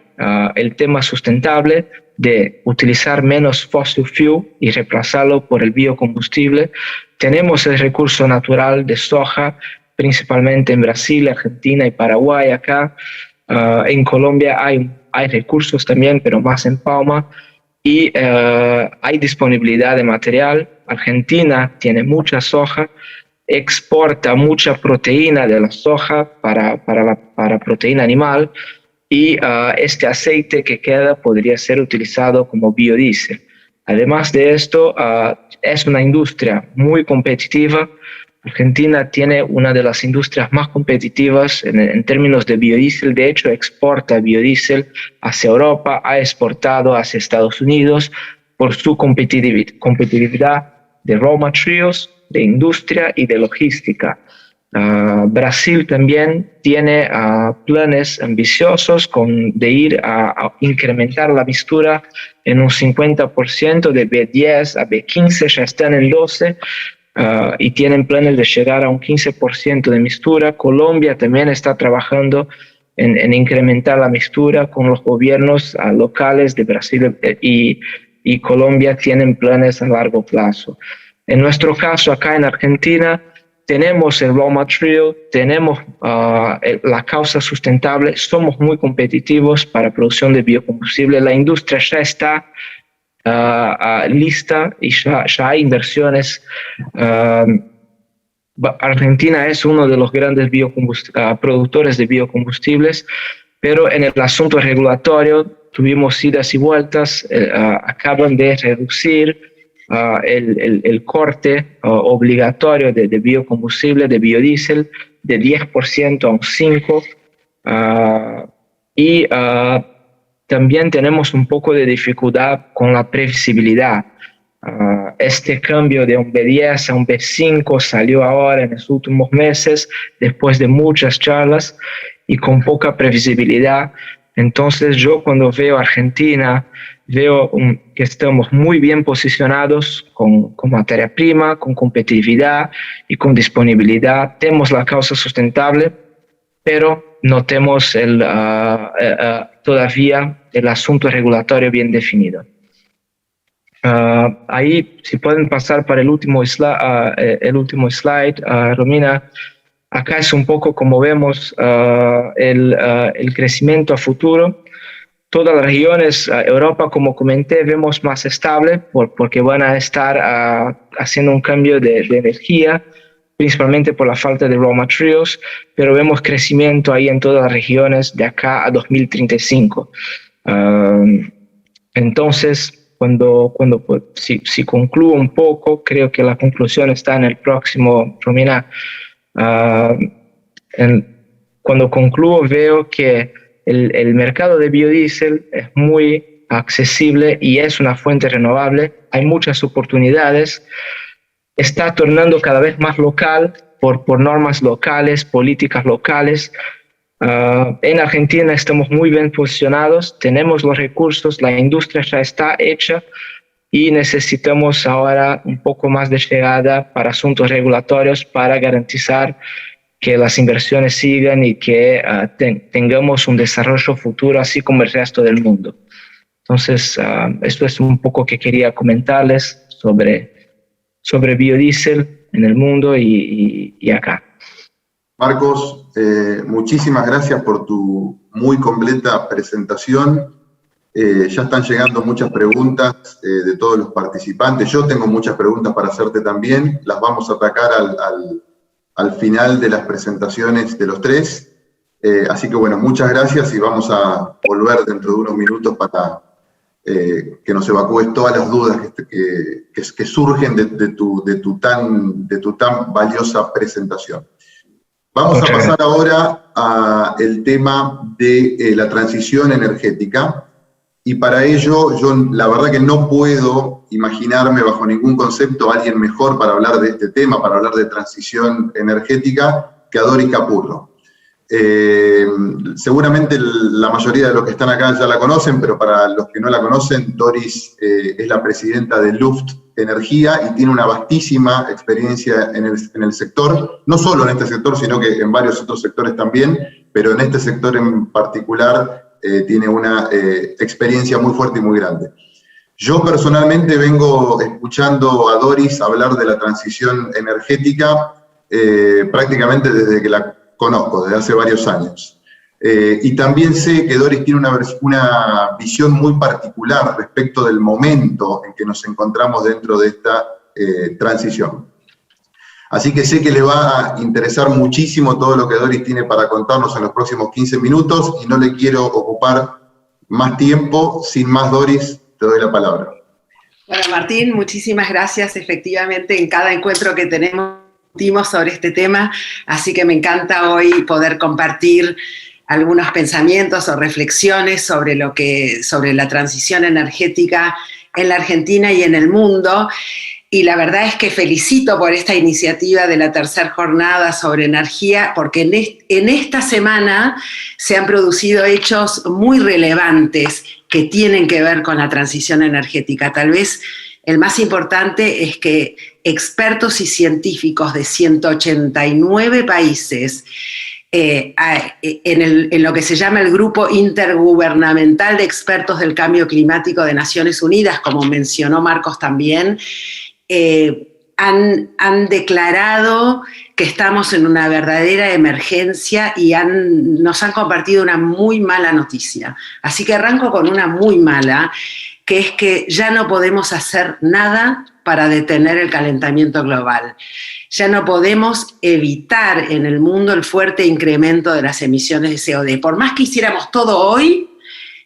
Speaker 7: el tema sustentable de utilizar menos fossil fuel y reemplazarlo por el biocombustible. Tenemos el recurso natural de soja, principalmente en Brasil, Argentina y Paraguay acá. En Colombia hay recursos también, pero más en palma, y hay disponibilidad de material. Argentina tiene mucha soja, exporta mucha proteína de la soja para proteína animal, y este aceite que queda podría ser utilizado como biodiesel. Además de esto, es una industria muy competitiva. Argentina tiene una de las industrias más competitivas en términos de biodiesel. De hecho, exporta biodiesel hacia Europa, ha exportado hacia Estados Unidos por su competitividad de raw materials, de industria y de logística. Brasil también tiene planes ambiciosos de ir a incrementar la mistura en un 50%, de B10 a B15, ya están en 12%. Y tienen planes de llegar a un 15% de mistura. Colombia también está trabajando en incrementar la mistura con los gobiernos locales de Brasil y Colombia tienen planes a largo plazo. En nuestro caso, acá en Argentina, tenemos el raw material, tenemos la causa sustentable, somos muy competitivos para producción de biocombustible. La industria ya está lista y ya hay inversiones. Argentina es uno de los grandes productores de biocombustibles, pero en el asunto regulatorio tuvimos idas y vueltas. Acaban de reducir el corte obligatorio de biocombustible, de biodiesel, de 10% a un 5%. Y también tenemos un poco de dificultad con la previsibilidad. Este cambio de un B10 a un B5 salió ahora en los últimos meses, después de muchas charlas y con poca previsibilidad. Entonces yo cuando veo Argentina, veo que estamos muy bien posicionados con materia prima, con competitividad y con disponibilidad. Tenemos la causa sustentable, pero no tenemos todavía el asunto regulatorio bien definido. Ahí, si pueden pasar para el último slide, Romina, acá es un poco como vemos el crecimiento a futuro. todas las regiones, Europa, como comenté, vemos más estable porque van a estar haciendo un cambio de energía, principalmente por la falta de raw materials, pero vemos crecimiento ahí en todas las regiones de acá a 2035. Entonces, si concluyo un poco, creo que la conclusión está en el próximo, Romina. Cuando concluyo veo que el mercado de biodiesel es muy accesible y es una fuente renovable. Hay muchas oportunidades. Está tornando cada vez más local por normas locales, políticas locales. En Argentina estamos muy bien posicionados, tenemos los recursos, la industria ya está hecha y necesitamos ahora un poco más de llegada para asuntos regulatorios para garantizar que las inversiones sigan y que tengamos un desarrollo futuro así como el resto del mundo. Entonces, esto es un poco que quería comentarles sobre biodiesel en el mundo y acá.
Speaker 5: Marcos, muchísimas gracias por tu muy completa presentación. Ya están llegando muchas preguntas de todos los participantes. Yo tengo muchas preguntas para hacerte también. Las vamos a atacar al final de las presentaciones de los tres. Así que bueno, muchas gracias y vamos a volver dentro de unos minutos para que nos evacúes todas las dudas que surgen de tu tan valiosa presentación. Vamos a pasar ahora al tema de la transición energética, y para ello yo la verdad que no puedo imaginarme bajo ningún concepto a alguien mejor para hablar de este tema, para hablar de transición energética, que a Doris Capurro. Seguramente la mayoría de los que están acá ya la conocen, pero para los que no la conocen, Doris es la presidenta de Luft Energía y tiene una vastísima experiencia en el sector, no solo en este sector, sino que en varios otros sectores también, pero en este sector en particular tiene una experiencia muy fuerte y muy grande. Yo personalmente vengo escuchando a Doris hablar de la transición energética prácticamente desde que la conozco, desde hace varios años. Y también sé que Doris tiene una visión muy particular respecto del momento en que nos encontramos dentro de esta transición. Así que sé que le va a interesar muchísimo todo lo que Doris tiene para contarnos en los próximos 15 minutos y no le quiero ocupar más tiempo. Sin más, Doris, te doy la palabra.
Speaker 6: Bueno, Martín, muchísimas gracias. Efectivamente, en cada encuentro que tenemos sobre este tema, así que me encanta hoy poder compartir algunos pensamientos o reflexiones sobre la transición energética en la Argentina y en el mundo. Y la verdad es que felicito por esta iniciativa de la tercera jornada sobre energía, porque en esta semana se han producido hechos muy relevantes que tienen que ver con la transición energética. Tal vez el más importante es que expertos y científicos de 189 países en lo que se llama el Grupo Intergubernamental de Expertos del Cambio Climático de Naciones Unidas, como mencionó Marcos también, han declarado que estamos en una verdadera emergencia y nos han compartido una muy mala noticia. Así que arranco con una muy mala, que es que ya no podemos hacer nada para detener el calentamiento global. Ya no podemos evitar en el mundo el fuerte incremento de las emisiones de CO2. Por más que hiciéramos todo hoy,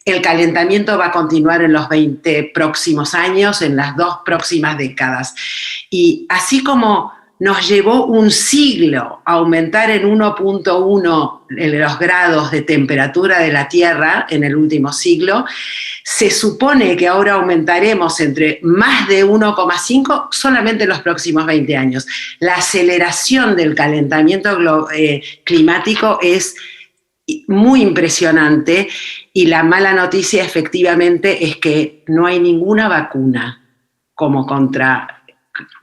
Speaker 6: el calentamiento va a continuar en los 20 próximos años, en las 2 próximas décadas. Y así como nos llevó un siglo aumentar en 1.1 los grados de temperatura de la Tierra en el último siglo, se supone que ahora aumentaremos entre más de 1,5 solamente en los próximos 20 años. La aceleración del calentamiento climático es muy impresionante y la mala noticia efectivamente es que no hay ninguna vacuna como contra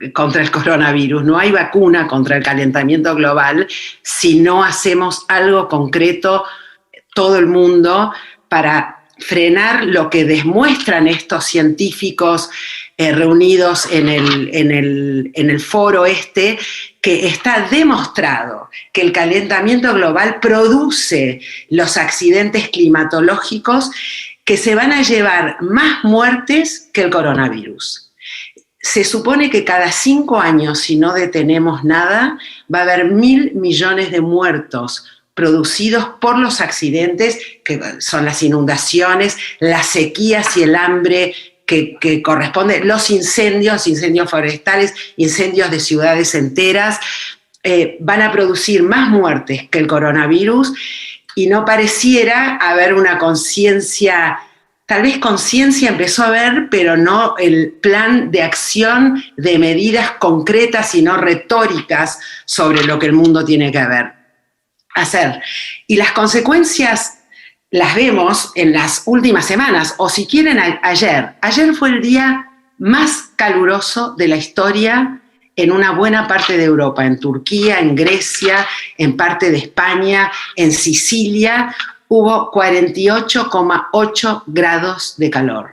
Speaker 6: el coronavirus. No hay vacuna contra el calentamiento global si no hacemos algo concreto todo el mundo para frenar lo que demuestran estos científicos reunidos en el foro que está demostrado que el calentamiento global produce los accidentes climatológicos que se van a llevar más muertes que el coronavirus. Se supone que cada 5 años, si no detenemos nada, va a haber 1.000 millones de muertos producidos por los accidentes, que son las inundaciones, las sequías y el hambre que corresponde, los incendios forestales, incendios de ciudades enteras, van a producir más muertes que el coronavirus, y no pareciera haber una conciencia. Tal vez conciencia empezó a haber, pero no el plan de acción de medidas concretas y no retóricas sobre lo que el mundo tiene que hacer. Y las consecuencias las vemos en las últimas semanas, o si quieren ayer. Ayer fue el día más caluroso de la historia en una buena parte de Europa, en Turquía, en Grecia, en parte de España, en Sicilia. Hubo 48,8 grados de calor,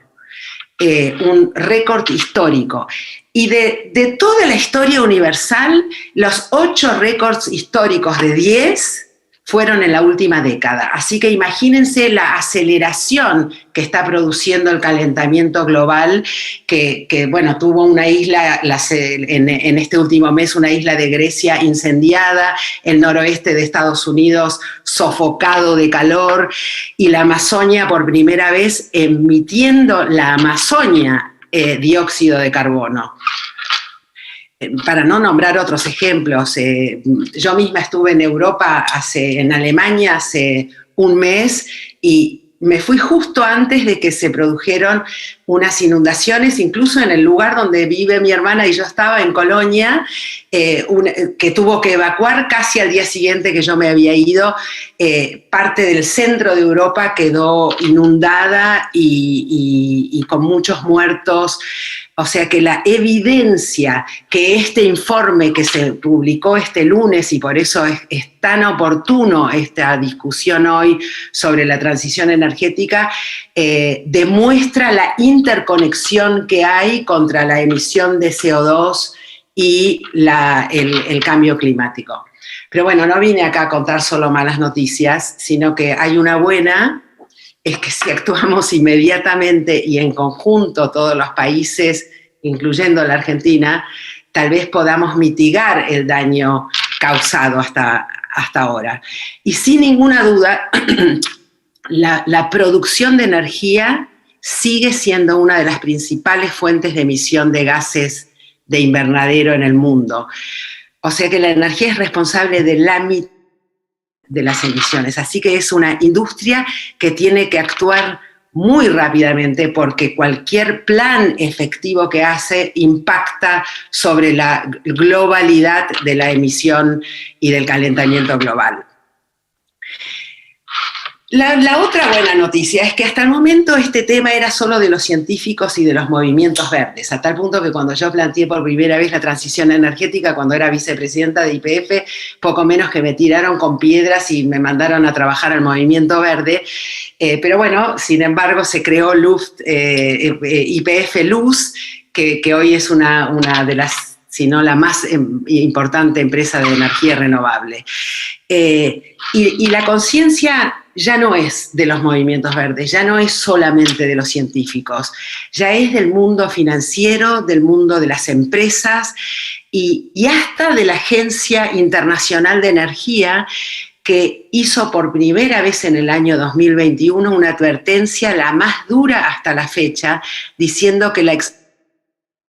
Speaker 6: un récord histórico. Y de toda la historia universal, los 8 récords históricos de 10 fueron en la última década. Así que imagínense la aceleración que está produciendo el calentamiento global, que bueno, tuvo una isla, en este último mes, una isla de Grecia incendiada, el noroeste de Estados Unidos sofocado de calor, y la Amazonia por primera vez emitiendo dióxido de carbono. Para no nombrar otros ejemplos, yo misma estuve en Europa, en Alemania, hace un mes, y me fui justo antes de que se produjeron unas inundaciones, incluso en el lugar donde vive mi hermana y yo estaba, en Colonia, que tuvo que evacuar casi al día siguiente que yo me había ido. Parte del centro de Europa quedó inundada y con muchos muertos. O sea que la evidencia que este informe que se publicó este lunes, y por eso es tan oportuno esta discusión hoy sobre la transición energética, demuestra la interconexión que hay contra la emisión de CO2 y el cambio climático. Pero bueno, no vine acá a contar solo malas noticias, sino que hay una buena. Es que si actuamos inmediatamente y en conjunto todos los países, incluyendo la Argentina, tal vez podamos mitigar el daño causado hasta ahora. Y sin ninguna duda, la producción de energía sigue siendo una de las principales fuentes de emisión de gases de invernadero en el mundo. O sea que la energía es responsable de la mitad de las emisiones. Así que es una industria que tiene que actuar muy rápidamente, porque cualquier plan efectivo que hace impacta sobre la globalidad de la emisión y del calentamiento global. La otra buena noticia es que hasta el momento este tema era solo de los científicos y de los movimientos verdes, a tal punto que cuando yo planteé por primera vez la transición energética, cuando era vicepresidenta de YPF, poco menos que me tiraron con piedras y me mandaron a trabajar al movimiento verde, pero bueno, sin embargo se creó YPF Luz, que hoy es una de las, si no la más importante empresa de energía renovable. Y la conciencia ya no es de los movimientos verdes, ya no es solamente de los científicos, ya es del mundo financiero, del mundo de las empresas y hasta de la Agencia Internacional de Energía, que hizo por primera vez en el año 2021 una advertencia, la más dura hasta la fecha, diciendo que la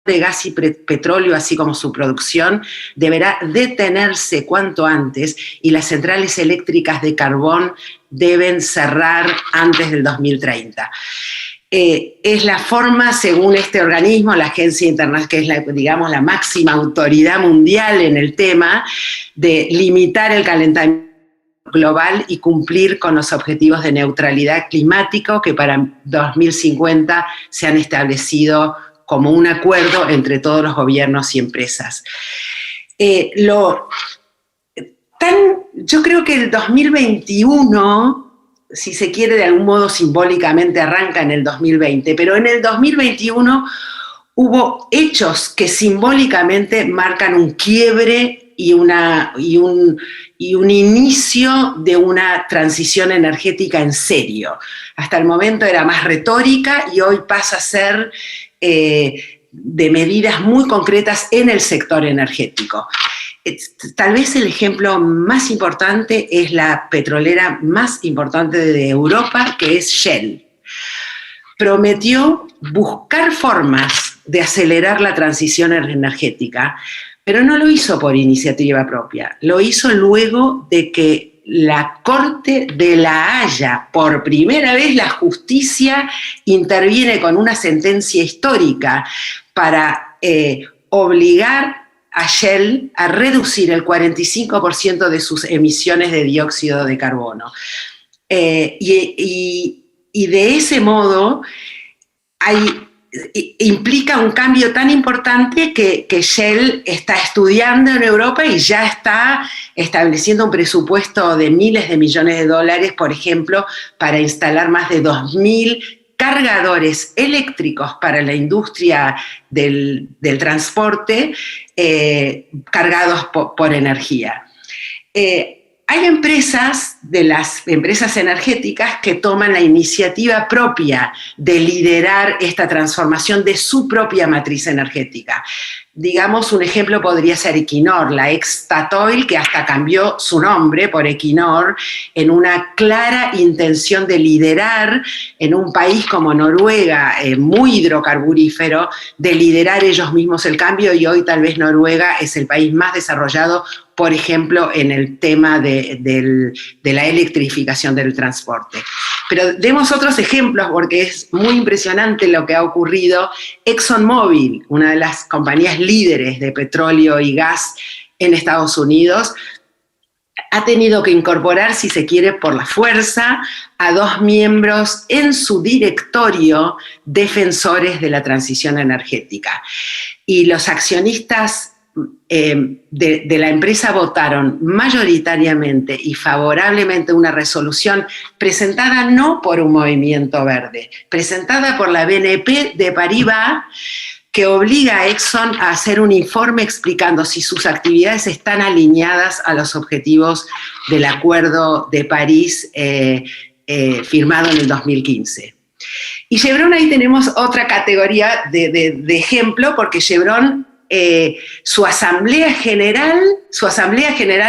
Speaker 6: de gas y petróleo, así como su producción, deberá detenerse cuanto antes, y las centrales eléctricas de carbón deben cerrar antes del 2030. Es la forma, según este organismo, la Agencia Internacional, que es digamos, la máxima autoridad mundial en el tema, de limitar el calentamiento global y cumplir con los objetivos de neutralidad climático que para 2050 se han establecido como un acuerdo entre todos los gobiernos y empresas. Yo creo que el 2021, si se quiere de algún modo simbólicamente arranca en el 2020, pero en el 2021 hubo hechos que simbólicamente marcan un quiebre un inicio de una transición energética en serio. Hasta el momento era más retórica y hoy pasa a ser de medidas muy concretas en el sector energético. Tal vez el ejemplo más importante es la petrolera más importante de Europa, que es Shell. Prometió buscar formas de acelerar la transición energética, pero no lo hizo por iniciativa propia, lo hizo luego de que la Corte de La Haya, por primera vez la justicia interviene con una sentencia histórica para obligar a Shell a reducir el 45% de sus emisiones de dióxido de carbono. Y de ese modo implica un cambio tan importante que Shell está estudiando en Europa y ya está estableciendo un presupuesto de miles de millones de dólares, por ejemplo, para instalar más de 2.000 cargadores eléctricos para la industria del transporte cargados por energía. Hay empresas, de las empresas energéticas, que toman la iniciativa propia de liderar esta transformación de su propia matriz energética. Digamos, un ejemplo podría ser Equinor, la ex Statoil, que hasta cambió su nombre por Equinor, en una clara intención de liderar en un país como Noruega, muy hidrocarburífero, de liderar ellos mismos el cambio, y hoy tal vez Noruega es el país más desarrollado, por ejemplo, en el tema de la electrificación del transporte. Pero demos otros ejemplos porque es muy impresionante lo que ha ocurrido. ExxonMobil, una de las compañías líderes de petróleo y gas en Estados Unidos, ha tenido que incorporar, si se quiere, por la fuerza, a 2 miembros en su directorio defensores de la transición energética. Y los accionistas de la empresa votaron mayoritariamente y favorablemente una resolución presentada no por un movimiento verde, presentada por la BNP de Paribas, que obliga a Exxon a hacer un informe explicando si sus actividades están alineadas a los objetivos del Acuerdo de París firmado en el 2015. Y Chevron, ahí tenemos otra categoría de ejemplo, porque Chevron, su asamblea general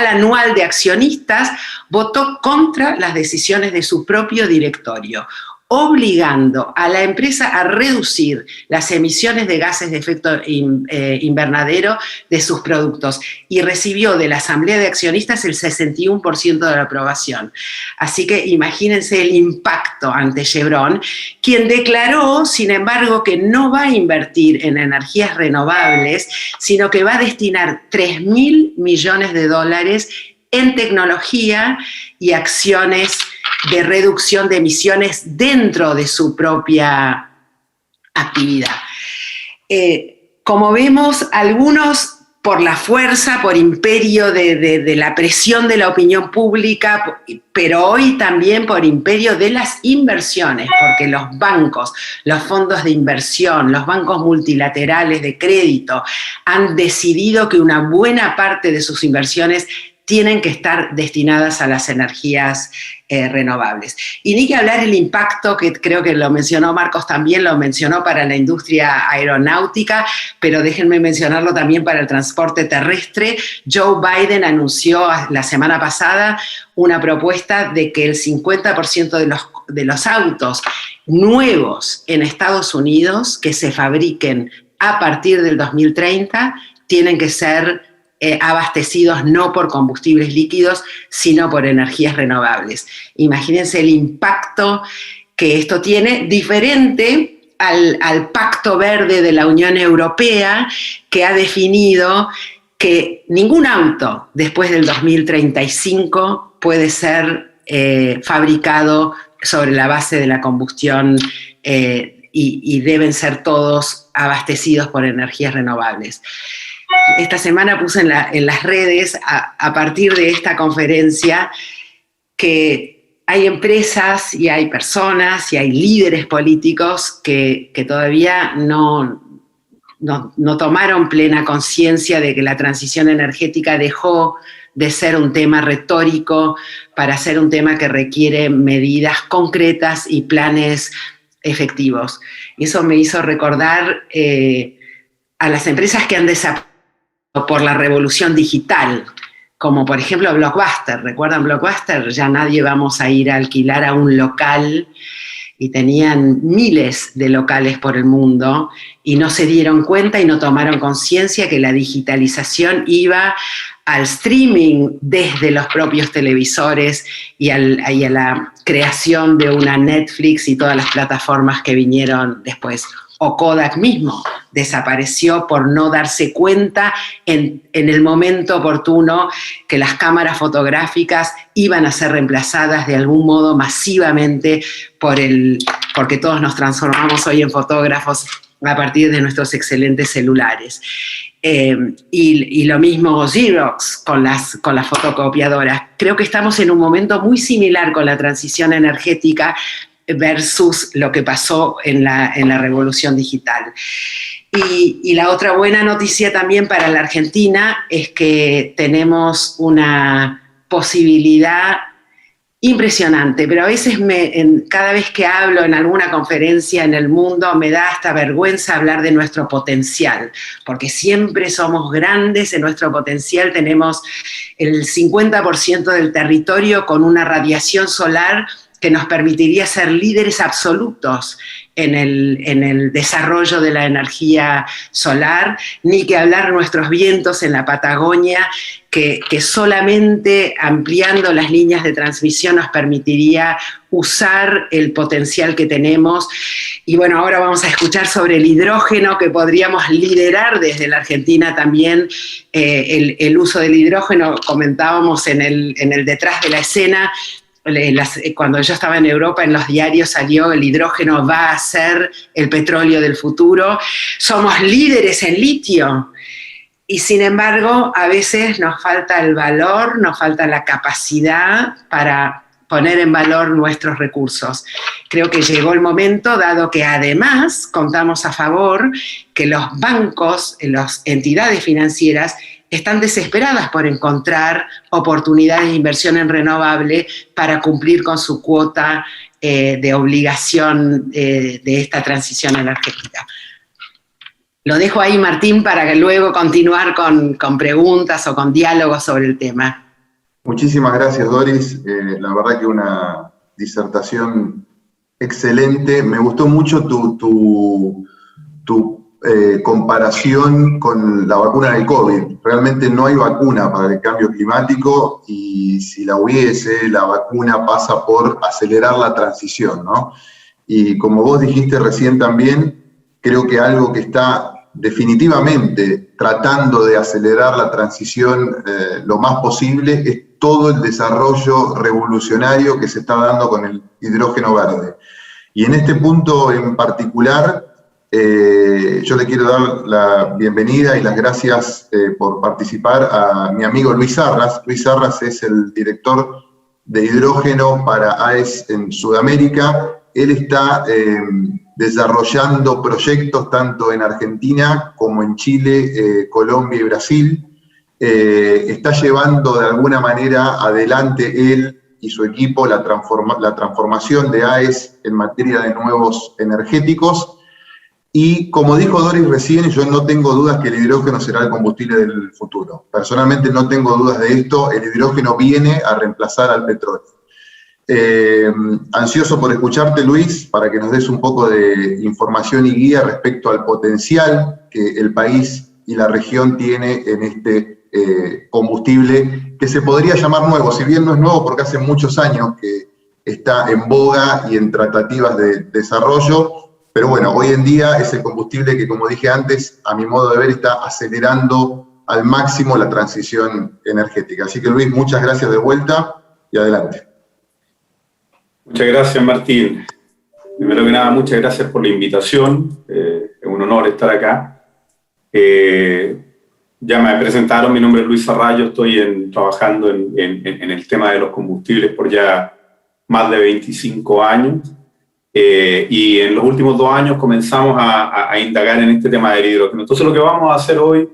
Speaker 6: anual de accionistas votó contra las decisiones de su propio directorio, obligando a la empresa a reducir las emisiones de gases de efecto invernadero de sus productos, y recibió de la asamblea de accionistas el 61% de la aprobación. Así que imagínense el impacto ante Chevron, quien declaró, sin embargo, que no va a invertir en energías renovables, sino que va a destinar $3.000 millones en tecnología y acciones de reducción de emisiones dentro de su propia actividad. Como vemos, algunos por la fuerza, por imperio de la presión de la opinión pública, pero hoy también por imperio de las inversiones, porque los bancos, los fondos de inversión, los bancos multilaterales de crédito han decidido que una buena parte de sus inversiones tienen que estar destinadas a las energías renovables. Y ni que hablar el impacto, que creo que lo mencionó Marcos, también lo mencionó para la industria aeronáutica, pero déjenme mencionarlo también para el transporte terrestre. Joe Biden anunció la semana pasada una propuesta de que el 50% de los autos nuevos en Estados Unidos que se fabriquen a partir del 2030 tienen que ser abastecidos no por combustibles líquidos, sino por energías renovables. Imagínense el impacto que esto tiene, diferente al Pacto Verde de la Unión Europea, que ha definido que ningún auto después del 2035 puede ser fabricado sobre la base de la combustión y deben ser todos abastecidos por energías renovables. Esta semana puse en las redes, a partir de esta conferencia, que hay empresas y hay personas y hay líderes políticos que todavía no no tomaron plena conciencia de que la transición energética dejó de ser un tema retórico para ser un tema que requiere medidas concretas y planes efectivos. Y eso me hizo recordar a las empresas que han desaparecido por la revolución digital, como por ejemplo Blockbuster. ¿Recuerdan Blockbuster? Ya nadie vamos a ir a alquilar a un local, y tenían miles de locales por el mundo y no se dieron cuenta y no tomaron conciencia que la digitalización iba al streaming desde los propios televisores y a la creación de una Netflix y todas las plataformas que vinieron después. O Kodak mismo desapareció por no darse cuenta en el momento oportuno que las cámaras fotográficas iban a ser reemplazadas de algún modo masivamente porque todos nos transformamos hoy en fotógrafos a partir de nuestros excelentes celulares. Y lo mismo Xerox con las fotocopiadoras. Creo que estamos en un momento muy similar con la transición energética versus lo que pasó en la revolución digital. Y la otra buena noticia también para la Argentina es que tenemos una posibilidad impresionante, pero a veces cada vez que hablo en alguna conferencia en el mundo me da hasta vergüenza hablar de nuestro potencial, porque siempre somos grandes en nuestro potencial, tenemos el 50% del territorio con una radiación solar que nos permitiría ser líderes absolutos en el desarrollo de la energía solar, ni que hablar nuestros vientos en la Patagonia, que solamente ampliando las líneas de transmisión nos permitiría usar el potencial que tenemos. Y bueno, ahora vamos a escuchar sobre el hidrógeno, que podríamos liderar desde la Argentina también el uso del hidrógeno. Comentábamos en el detrás de la escena, cuando yo estaba en Europa, en los diarios salió: el hidrógeno va a ser el petróleo del futuro. Somos líderes en litio. Y sin embargo, a veces nos falta el valor, nos falta la capacidad para poner en valor nuestros recursos. Creo que llegó el momento, dado que además contamos a favor que los bancos, las entidades financieras, están desesperadas por encontrar oportunidades de inversión en renovable para cumplir con su cuota de obligación de esta transición energética. Lo dejo ahí, Martín, para que luego continuar con preguntas o con diálogos sobre el tema.
Speaker 5: Muchísimas gracias, Doris. La verdad que una disertación excelente. Me gustó mucho tu comparación con la vacuna del COVID. Realmente no hay vacuna para el cambio climático, y si la hubiese, la vacuna pasa por acelerar la transición, ¿no? Y como vos dijiste recién también, creo que algo que está definitivamente tratando de acelerar la transición lo más posible es todo el desarrollo revolucionario que se está dando con el hidrógeno verde. Y en este punto en particular, yo le quiero dar la bienvenida y las gracias por participar a mi amigo Luis Sarras. Luis Sarras es el director de hidrógeno para AES en Sudamérica. Él está desarrollando proyectos tanto en Argentina como en Chile, Colombia y Brasil. Está llevando de alguna manera adelante él y su equipo la transformación de AES en materia de nuevos energéticos. Y como dijo Doris recién, yo no tengo dudas que el hidrógeno será el combustible del futuro. Personalmente no tengo dudas de esto. El hidrógeno viene a reemplazar al petróleo. Ansioso por escucharte, Luis, para que nos des un poco de información y guía respecto al potencial que el país y la región tiene en este combustible, que se podría llamar nuevo, si bien no es nuevo porque hace muchos años que está en boga y en tratativas de desarrollo, pero bueno, hoy en día es el combustible que, como dije antes, a mi modo de ver, está acelerando al máximo la transición energética. Así que, Luis, muchas gracias de vuelta y adelante.
Speaker 8: Muchas gracias, Martín. Primero que nada, muchas gracias por la invitación. Es un honor estar acá. Ya me presentaron, mi nombre es Luis Sarras, yo estoy trabajando en el tema de los combustibles por ya más de 25 años. y en los últimos 2 años comenzamos a indagar en este tema del hidrógeno. Entonces lo que vamos a hacer hoy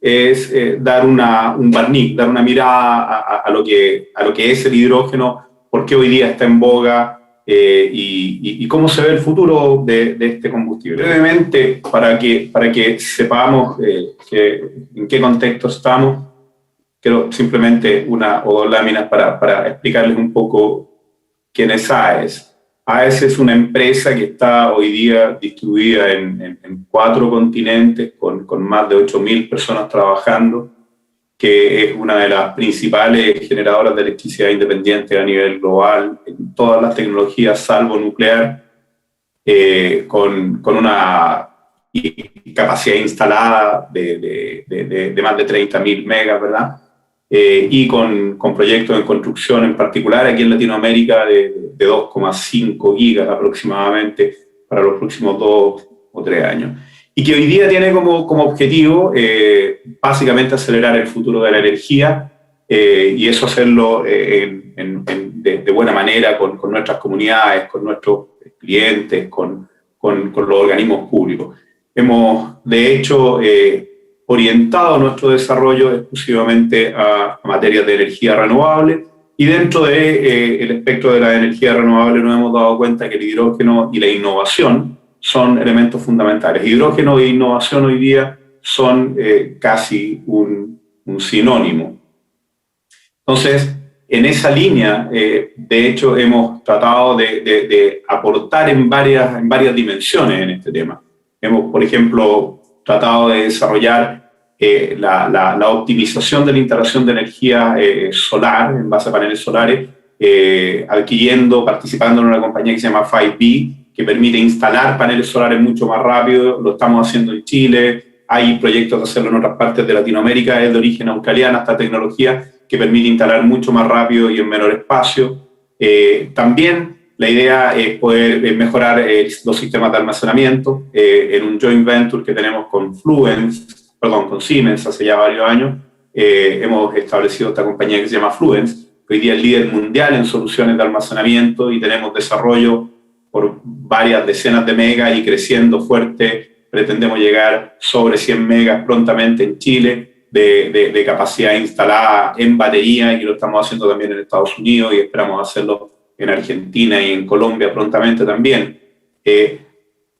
Speaker 8: es dar un barniz, dar una mirada a lo que es el hidrógeno, por qué hoy día está en boga y cómo se ve el futuro de este combustible. Brevemente, para que sepamos en qué contexto estamos, quiero simplemente 1 o 2 láminas para explicarles un poco quién es AES. AES es una empresa que está hoy día distribuida en 4 continentes con más de 8.000 personas trabajando, que es una de las principales generadoras de electricidad independiente a nivel global en todas las tecnologías salvo nuclear, con una capacidad instalada de más de 30.000 megas, ¿verdad? Y con proyectos en construcción, en particular aquí en Latinoamérica, de 2,5 gigas aproximadamente para los próximos 2 o 3 años. Y que hoy día tiene como objetivo básicamente acelerar el futuro de la energía y eso hacerlo de buena manera con nuestras comunidades, con nuestros clientes, con los organismos públicos. Hemos, de hecho, orientado nuestro desarrollo exclusivamente a materias de energía renovable y dentro del espectro de la energía renovable nos hemos dado cuenta que el hidrógeno y la innovación son elementos fundamentales. Hidrógeno e innovación hoy día son casi un sinónimo. Entonces, en esa línea, de hecho, hemos tratado de aportar en varias dimensiones en este tema. Hemos, por ejemplo, tratado de desarrollar la optimización de la instalación de energía solar en base a paneles solares, participando en una compañía que se llama 5B, que permite instalar paneles solares mucho más rápido. Lo estamos haciendo en Chile, hay proyectos de hacerlo en otras partes de Latinoamérica, es de origen australiano esta tecnología que permite instalar mucho más rápido y en menor espacio. También la idea es poder mejorar los sistemas de almacenamiento en un joint venture que tenemos con Siemens hace ya varios años. Hemos establecido esta compañía que se llama Fluence, que hoy día es líder mundial en soluciones de almacenamiento y tenemos desarrollo por varias decenas de megas y creciendo fuerte. Pretendemos llegar sobre 100 megas prontamente en Chile de capacidad instalada en batería y lo estamos haciendo también en Estados Unidos y esperamos hacerlo en Argentina y en Colombia prontamente también.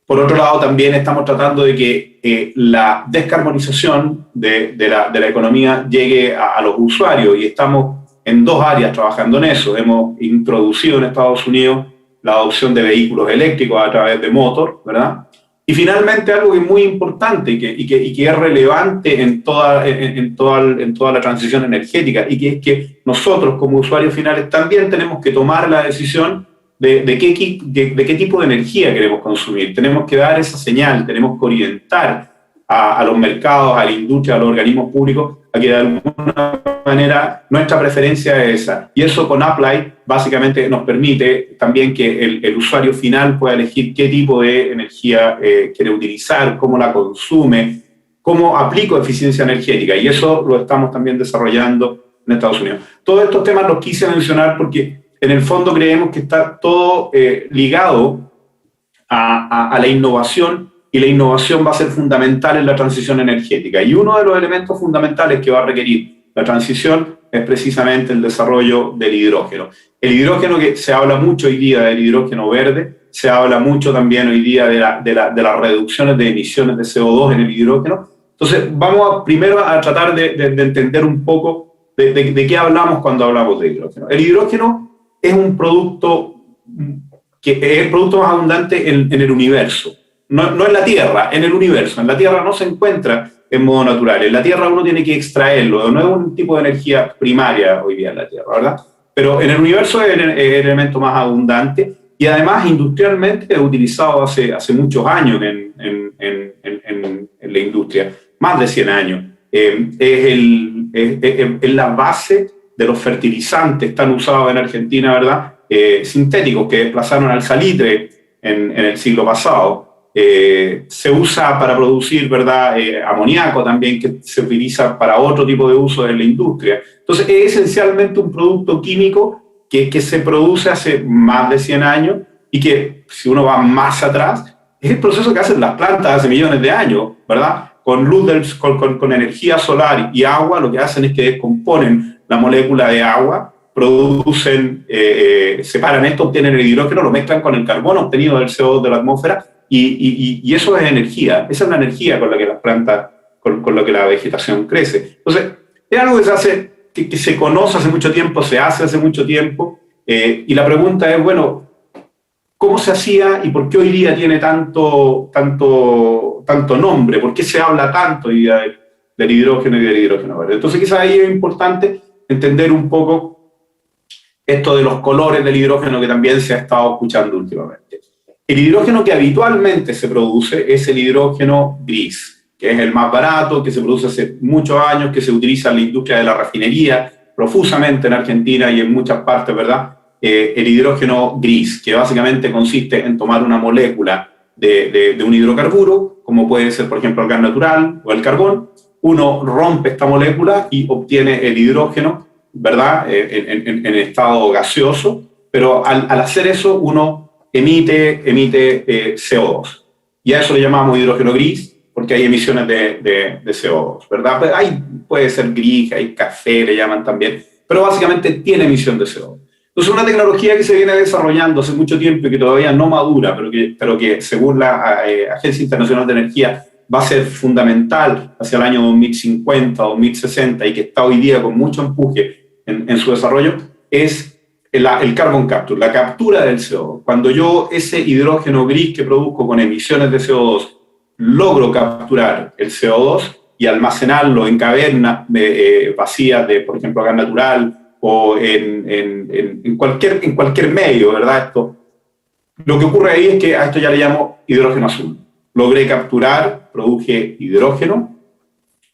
Speaker 8: Por otro lado, también estamos tratando de que la descarbonización de la economía llegue a los usuarios y estamos en 2 áreas trabajando en eso. Hemos introducido en Estados Unidos la adopción de vehículos eléctricos a través de Motor, ¿verdad? Y finalmente algo que es muy importante y que es relevante en toda la transición energética y que es que nosotros como usuarios finales también tenemos que tomar la decisión de qué tipo de energía queremos consumir. Tenemos que dar esa señal, tenemos que orientar a los mercados, a la industria, a los organismos públicos, a que de alguna manera nuestra preferencia es esa. Y eso con Apply básicamente nos permite también que el usuario final pueda elegir qué tipo de energía quiere utilizar, cómo la consume, cómo aplico eficiencia energética. Y eso lo estamos también desarrollando en Estados Unidos. Todos estos temas los quise mencionar porque en el fondo creemos que está todo ligado a la innovación y la innovación va a ser fundamental en la transición energética. Y uno de los elementos fundamentales que va a requerir la transición es precisamente el desarrollo del hidrógeno. El hidrógeno, que se habla mucho hoy día del hidrógeno verde, se habla mucho también hoy día de las reducciones de emisiones de CO2 en el hidrógeno. Entonces, vamos primero a tratar de entender un poco de qué hablamos cuando hablamos de hidrógeno. El hidrógeno es un producto que es el producto más abundante en el universo. No en la Tierra, en el universo. En la Tierra no se encuentra en modo natural. En la Tierra uno tiene que extraerlo. No es un tipo de energía primaria hoy día en la Tierra, ¿verdad? Pero en el universo es el elemento más abundante y además industrialmente es utilizado hace muchos años en la industria, más de 100 años. Es la base de los fertilizantes tan usados en Argentina, ¿verdad? Sintéticos que desplazaron al salitre en el siglo pasado. Se usa para producir, ¿verdad? Amoníaco también, que se utiliza para otro tipo de uso en la industria. Entonces, es esencialmente un producto químico que se produce hace más de 100 años y que, si uno va más atrás, es el proceso que hacen las plantas hace millones de años, ¿verdad? Con luz, con energía solar y agua, lo que hacen es que descomponen la molécula de agua, producen, separan esto, obtienen el hidrógeno, lo mezclan con el carbono obtenido del CO2 de la atmósfera, y eso es energía. Esa es la energía con la que las plantas, con la que la vegetación crece. Entonces, es algo que se hace, que se conoce hace mucho tiempo, se hace hace mucho tiempo, y la pregunta es, bueno, ¿cómo se hacía y por qué hoy día tiene tanto nombre? ¿Por qué se habla tanto hoy día del hidrógeno y del hidrógeno verde? Entonces, quizás ahí es importante entender un poco esto de los colores del hidrógeno que también se ha estado escuchando últimamente. El hidrógeno que habitualmente se produce es el hidrógeno gris, que es el más barato, que se produce hace muchos años, que se utiliza en la industria de la refinería profusamente en Argentina y en muchas partes, ¿verdad? El hidrógeno gris, que básicamente consiste en tomar una molécula de un hidrocarburo, como puede ser, por ejemplo, el gas natural o el carbón. Uno rompe esta molécula y obtiene el hidrógeno, ¿verdad?, en estado gaseoso, pero al hacer eso uno emite CO2. Y a eso le llamamos hidrógeno gris, porque hay emisiones de CO2, ¿verdad? Pues puede ser gris, hay café, le llaman también, pero básicamente tiene emisión de CO2. Entonces, una tecnología que se viene desarrollando hace mucho tiempo y que todavía no madura, pero que según la Agencia Internacional de Energía va a ser fundamental hacia el año 2050, 2060, y que está hoy día con mucho empuje en su desarrollo, es el carbon capture, la captura del CO2. Cuando yo ese hidrógeno gris que produzco con emisiones de CO2 logro capturar el CO2 y almacenarlo en cavernas vacías de, por ejemplo, gas natural o en cualquier medio, ¿verdad? Lo que ocurre ahí es que a esto ya le llamo hidrógeno azul. Logré capturar, produje hidrógeno,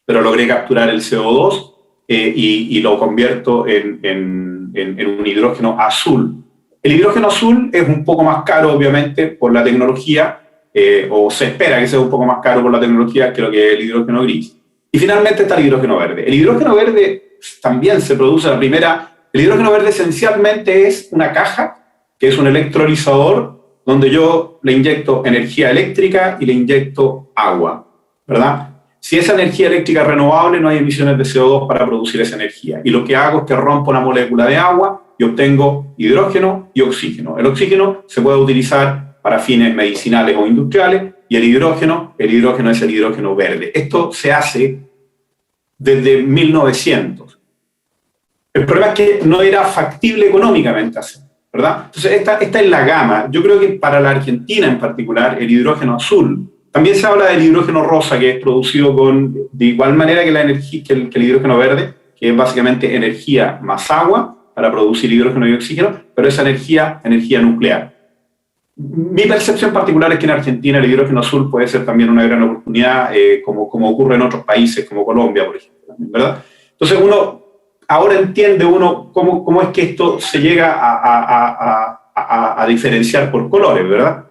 Speaker 8: pero logré capturar el CO2 y lo convierto en un hidrógeno azul. El hidrógeno azul es un poco más caro, obviamente, por la tecnología, o se espera que sea un poco más caro por la tecnología que lo que es el hidrógeno gris. Y finalmente está el hidrógeno verde. El hidrógeno verde también se produce el hidrógeno verde esencialmente es una caja, que es un electrolizador, donde yo le inyecto energía eléctrica y le inyecto agua, ¿verdad? Si esa energía eléctrica es renovable, no hay emisiones de CO2 para producir esa energía. Y lo que hago es que rompo una molécula de agua y obtengo hidrógeno y oxígeno. El oxígeno se puede utilizar para fines medicinales o industriales, y el hidrógeno es el hidrógeno verde. Esto se hace desde 1900. El problema es que no era factible económicamente hacer, ¿verdad? Entonces, esta es la gama. Yo creo que para la Argentina en particular, el hidrógeno azul, también se habla del hidrógeno rosa, que es producido de igual manera que el hidrógeno verde, que es básicamente energía más agua para producir hidrógeno y oxígeno, pero esa energía nuclear. Mi percepción particular es que en Argentina el hidrógeno azul puede ser también una gran oportunidad, como ocurre en otros países, como Colombia, por ejemplo, ¿verdad? Entonces ahora entiende cómo es que esto se llega a diferenciar por colores, ¿verdad?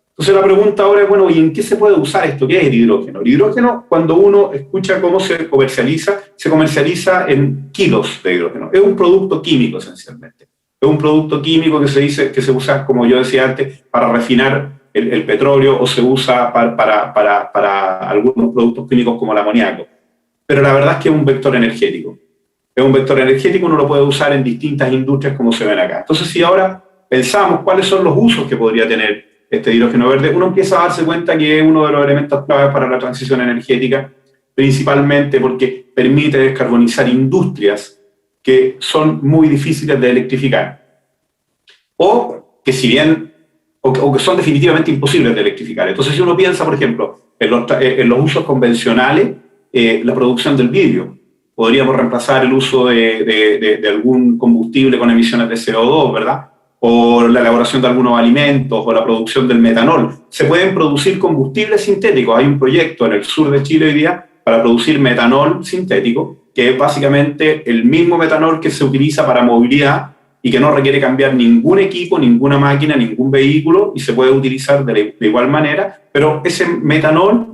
Speaker 8: Entonces la pregunta ahora es, bueno, ¿y en qué se puede usar esto? ¿Qué es el hidrógeno? El hidrógeno, cuando uno escucha cómo se comercializa en kilos de hidrógeno. Es un producto químico, esencialmente. Es un producto químico que se usa, como yo decía antes, para refinar el petróleo, o se usa para algunos productos químicos como el amoníaco. Pero la verdad es que es un vector energético. Es un vector energético, uno lo puede usar en distintas industrias como se ven acá. Entonces, si ahora pensamos cuáles son los usos que podría tener este hidrógeno verde, uno empieza a darse cuenta que es uno de los elementos claves para la transición energética, principalmente porque permite descarbonizar industrias que son muy difíciles de electrificar, o que que son definitivamente imposibles de electrificar. Entonces, si uno piensa, por ejemplo, en los usos convencionales, la producción del vidrio, podríamos reemplazar el uso de algún combustible con emisiones de CO2, ¿verdad? O la elaboración de algunos alimentos, o la producción del metanol. Se pueden producir combustibles sintéticos. Hay un proyecto en el sur de Chile hoy día para producir metanol sintético, que es básicamente el mismo metanol que se utiliza para movilidad y que no requiere cambiar ningún equipo, ninguna máquina, ningún vehículo, y se puede utilizar de igual manera, pero ese metanol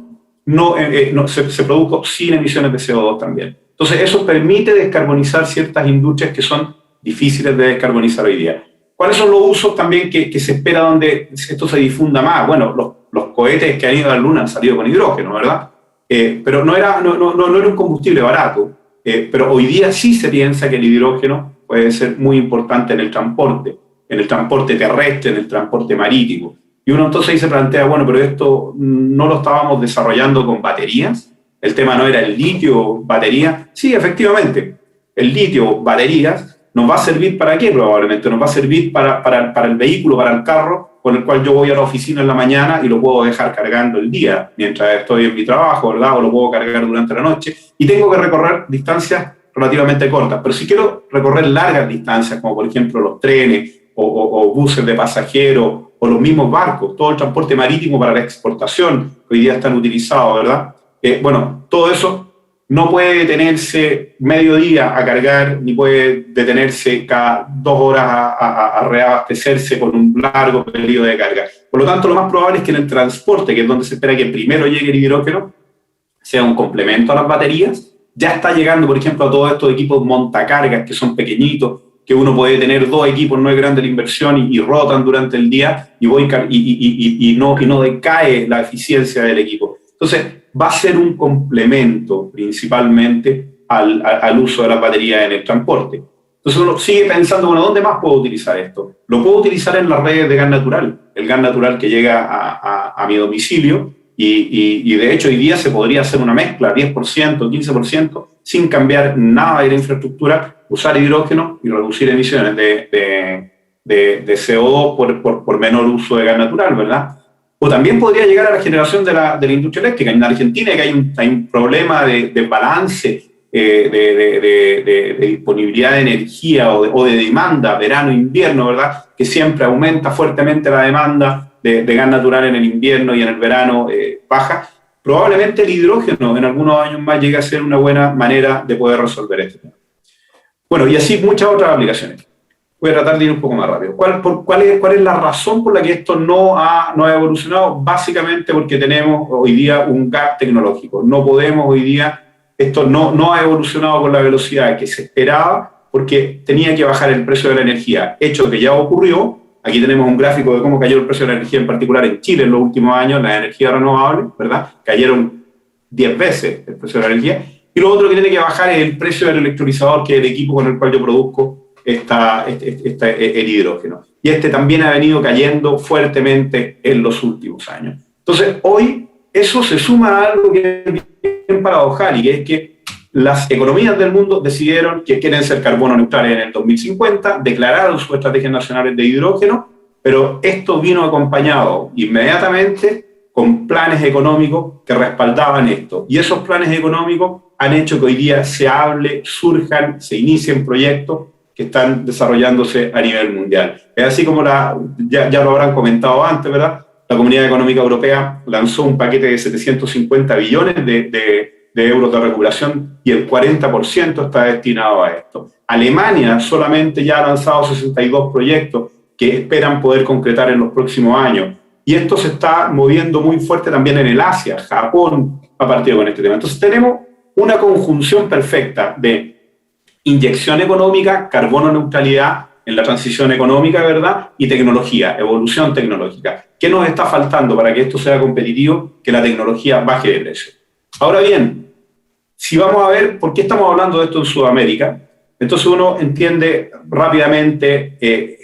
Speaker 8: se produjo sin emisiones de CO2 también. Entonces, eso permite descarbonizar ciertas industrias que son difíciles de descarbonizar hoy día. ¿cuáles son los usos también que se espera donde esto se difunda más? Bueno, los cohetes que han ido a la Luna han salido con hidrógeno, ¿verdad? Pero no era un combustible barato. Pero hoy día sí se piensa que el hidrógeno puede ser muy importante en el transporte terrestre, en el transporte marítimo. Y uno entonces ahí se plantea, bueno, pero esto no lo estábamos desarrollando con baterías. El tema no era el litio, batería. Sí, efectivamente, el litio, baterías, ¿nos va a servir para qué probablemente? Nos va a servir para el vehículo, para el carro, con el cual yo voy a la oficina en la mañana y lo puedo dejar cargando el día mientras estoy en mi trabajo, ¿verdad? O lo puedo cargar durante la noche. Y tengo que recorrer distancias relativamente cortas. Pero si quiero recorrer largas distancias, como por ejemplo los trenes o buses de pasajeros o los mismos barcos, todo el transporte marítimo para la exportación que hoy día están utilizados, ¿verdad? Bueno, todo eso no puede detenerse mediodía a cargar, ni puede detenerse cada 2 horas a reabastecerse con un largo periodo de carga. Por lo tanto, lo más probable es que en el transporte, que es donde se espera que primero llegue el hidrógeno, sea un complemento a las baterías. Ya está llegando, por ejemplo, a todos estos equipos montacargas que son pequeñitos, que uno puede tener 2 equipos, no es grande la inversión, y rotan durante el día y no decae la eficiencia del equipo. Entonces, va a ser un complemento principalmente al uso de las baterías en el transporte. Entonces uno sigue pensando, bueno, ¿dónde más puedo utilizar esto? Lo puedo utilizar en las redes de gas natural, el gas natural que llega a mi domicilio, y de hecho hoy día se podría hacer una mezcla, 10%, 15%, sin cambiar nada de la infraestructura, usar hidrógeno y reducir emisiones de CO2 por menor uso de gas natural, ¿verdad? O también podría llegar a la generación de la industria eléctrica. En Argentina que hay un problema de balance, de disponibilidad de energía o de demanda, verano-invierno, ¿verdad? Que siempre aumenta fuertemente la demanda de gas natural en el invierno y en el verano baja. Probablemente el hidrógeno en algunos años más llegue a ser una buena manera de poder resolver este tema. Bueno, y así muchas otras aplicaciones. Voy a tratar de ir un poco más rápido. ¿Cuál es la razón por la que esto no ha evolucionado? Básicamente porque tenemos hoy día un gap tecnológico. No podemos hoy día, esto no ha evolucionado con la velocidad que se esperaba porque tenía que bajar el precio de la energía, hecho que ya ocurrió. Aquí tenemos un gráfico de cómo cayó el precio de la energía, en particular en Chile en los últimos años, las energías renovables, ¿verdad? Cayeron 10 veces el precio de la energía. Y lo otro que tiene que bajar es el precio del electrolizador, que es el equipo con el cual yo produzco el hidrógeno. Y también ha venido cayendo fuertemente en los últimos años. Entonces, hoy eso se suma a algo que es bien paradojal, y que es que las economías del mundo decidieron que quieren ser carbono neutrales en el 2050, declararon sus estrategias nacionales de hidrógeno, pero esto vino acompañado inmediatamente con planes económicos que respaldaban esto. Y esos planes económicos han hecho que hoy día se hable, surjan, se inicien proyectos que están desarrollándose a nivel mundial. Es así como ya lo habrán comentado antes, ¿verdad? La Comunidad Económica Europea lanzó un paquete de 750 billones de euros de recuperación y el 40% está destinado a esto. Alemania solamente ya ha lanzado 62 proyectos que esperan poder concretar en los próximos años. Y esto se está moviendo muy fuerte también en el Asia. Japón ha partido con este tema. Entonces tenemos una conjunción perfecta de inyección económica, carbono neutralidad en la transición económica, ¿verdad? Y tecnología, evolución tecnológica. ¿Qué nos está faltando para que esto sea competitivo? Que la tecnología baje de precio. Ahora bien, si vamos a ver por qué estamos hablando de esto en Sudamérica, entonces uno entiende rápidamente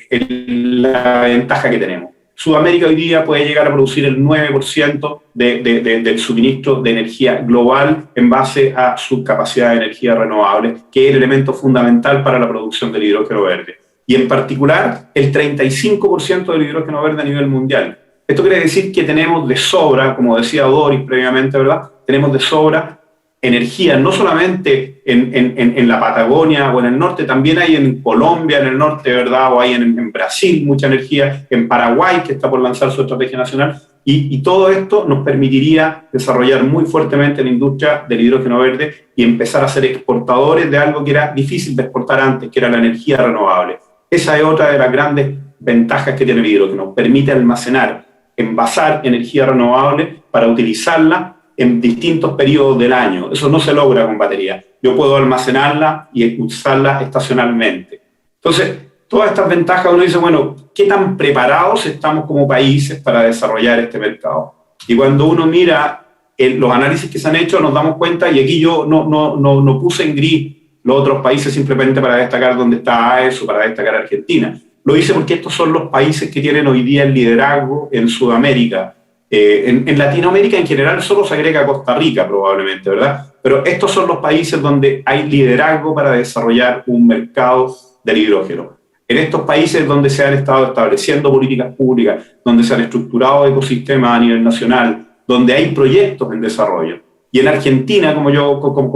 Speaker 8: la ventaja que tenemos. Sudamérica hoy día puede llegar a producir el 9% del suministro de energía global en base a su capacidad de energía renovable, que es el elemento fundamental para la producción del hidrógeno verde. Y en particular, el 35% del hidrógeno verde a nivel mundial. Esto quiere decir que tenemos de sobra, como decía Doris previamente, ¿verdad? Tenemos de sobra energía, no solamente en la Patagonia o en el norte, también hay en Colombia, en el norte, ¿verdad? O hay en Brasil mucha energía, en Paraguay, que está por lanzar su estrategia nacional, y todo esto nos permitiría desarrollar muy fuertemente la industria del hidrógeno verde y empezar a ser exportadores de algo que era difícil de exportar antes, que era la energía renovable. Esa es otra de las grandes ventajas que tiene el hidrógeno, permite almacenar, envasar energía renovable para utilizarla en distintos periodos del año. Eso no se logra con batería. Yo puedo almacenarla y usarla estacionalmente. Entonces todas estas ventajas uno dice, bueno, ¿qué tan preparados estamos como países para desarrollar este mercado? Y cuando uno mira los análisis que se han hecho, nos damos cuenta, y aquí yo no puse en gris los otros países simplemente para destacar dónde está AES o para destacar Argentina. Lo hice porque estos son los países que tienen hoy día el liderazgo en Sudamérica. En Latinoamérica en general solo se agrega Costa Rica probablemente, ¿verdad? Pero estos son los países donde hay liderazgo para desarrollar un mercado del hidrógeno. En estos países donde se han estado estableciendo políticas públicas, donde se han estructurado ecosistemas a nivel nacional, donde hay proyectos en desarrollo. Y en Argentina, como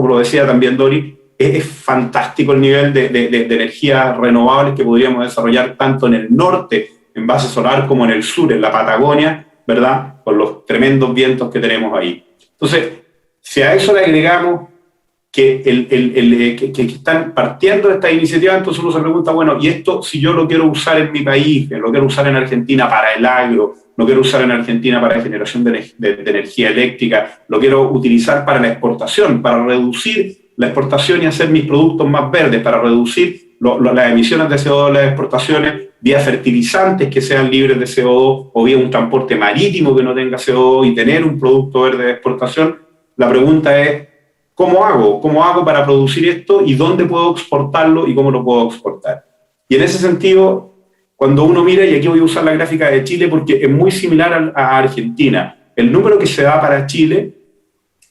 Speaker 8: lo decía también Dori, es fantástico el nivel de energías renovables que podríamos desarrollar tanto en el norte, en base solar, como en el sur, en la Patagonia, ¿verdad? Con los tremendos vientos que tenemos ahí. Entonces, si a eso le agregamos que están partiendo de esta iniciativa, entonces uno se pregunta, bueno, ¿y esto si yo lo quiero usar en mi país, lo quiero usar en Argentina para el agro, lo quiero usar en Argentina para generación de energía eléctrica, lo quiero utilizar para la exportación, para reducir la exportación y hacer mis productos más verdes, para reducir las emisiones de CO2 de las exportaciones, vía fertilizantes que sean libres de CO2 o vía un transporte marítimo que no tenga CO2 y tener un producto verde de exportación? La pregunta es, ¿cómo hago? ¿Cómo hago para producir esto y dónde puedo exportarlo y cómo lo puedo exportar? Y en ese sentido, cuando uno mira, y aquí voy a usar la gráfica de Chile porque es muy similar a Argentina, el número que se da para Chile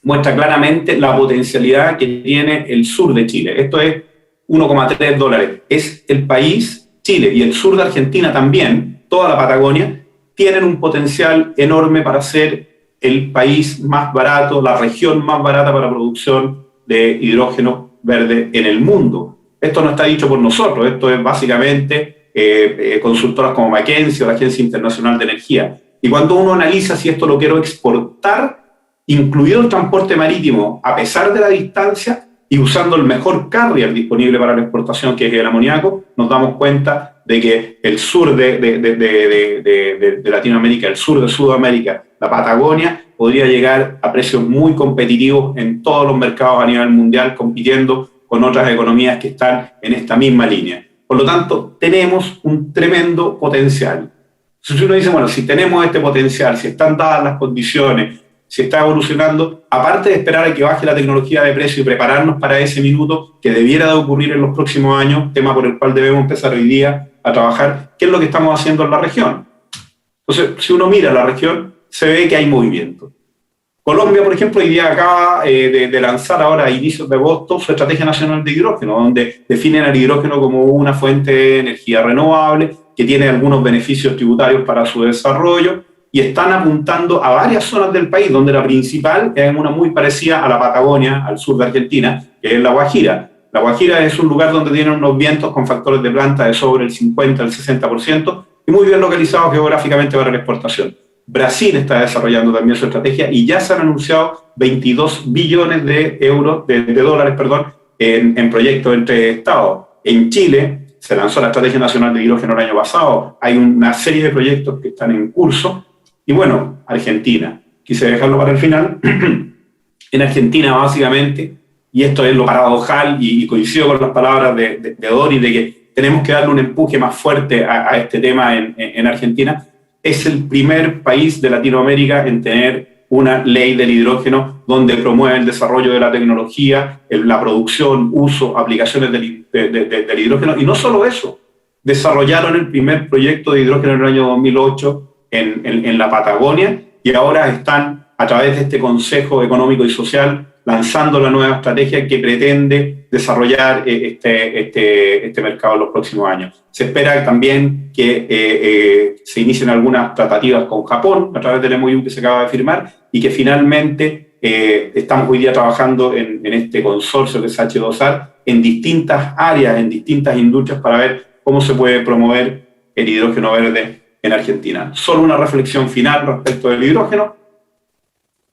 Speaker 8: muestra claramente la potencialidad que tiene el sur de Chile. Esto es $1,3. Es el país, Chile, y el sur de Argentina también, toda la Patagonia, tienen un potencial enorme para ser el país más barato, la región más barata para producción de hidrógeno verde en el mundo. Esto no está dicho por nosotros, esto es básicamente consultoras como McKinsey o la Agencia Internacional de Energía. Y cuando uno analiza si esto lo quiero exportar, incluido el transporte marítimo, a pesar de la distancia, y usando el mejor carrier disponible para la exportación, que es el amoníaco, nos damos cuenta de que el sur de Latinoamérica, el sur de Sudamérica, la Patagonia, podría llegar a precios muy competitivos en todos los mercados a nivel mundial, compitiendo con otras economías que están en esta misma línea. Por lo tanto, tenemos un tremendo potencial. Si uno dice, bueno, si tenemos este potencial, si están dadas las condiciones, si está evolucionando, aparte de esperar a que baje la tecnología de precio y prepararnos para ese minuto que debiera de ocurrir en los próximos años, tema por el cual debemos empezar hoy día a trabajar, ¿qué es lo que estamos haciendo en la región? Entonces, si uno mira la región, se ve que hay movimiento. Colombia, por ejemplo, hoy día acaba de lanzar ahora a inicios de agosto su Estrategia Nacional de Hidrógeno, donde definen el hidrógeno como una fuente de energía renovable que tiene algunos beneficios tributarios para su desarrollo, y están apuntando a varias zonas del país, donde la principal es una muy parecida a la Patagonia, al sur de Argentina, que es La Guajira. La Guajira es un lugar donde tienen unos vientos con factores de planta de sobre el 50 al 60% y muy bien localizados geográficamente para la exportación. Brasil está desarrollando también su estrategia y ya se han anunciado 22 billones de dólares en proyectos entre estados. En Chile se lanzó la Estrategia Nacional de Hidrógeno el año pasado. Hay una serie de proyectos que están en curso. Y bueno, Argentina. Quise dejarlo para el final. En Argentina, básicamente, y esto es lo paradojal y coincido con las palabras de Dori, de que tenemos que darle un empuje más fuerte a este tema en Argentina, es el primer país de Latinoamérica en tener una ley del hidrógeno donde promueve el desarrollo de la tecnología, la producción, uso, aplicaciones del hidrógeno. Y no solo eso, desarrollaron el primer proyecto de hidrógeno en el año 2008 en la Patagonia y ahora están, a través de este Consejo Económico y Social, lanzando la nueva estrategia que pretende desarrollar este mercado en los próximos años. Se espera también que se inicien algunas tratativas con Japón a través del MOU que se acaba de firmar y que finalmente estamos hoy día trabajando en este consorcio que es H2AR en distintas áreas, en distintas industrias para ver cómo se puede promover el hidrógeno verde en Argentina. Solo una reflexión final respecto del hidrógeno.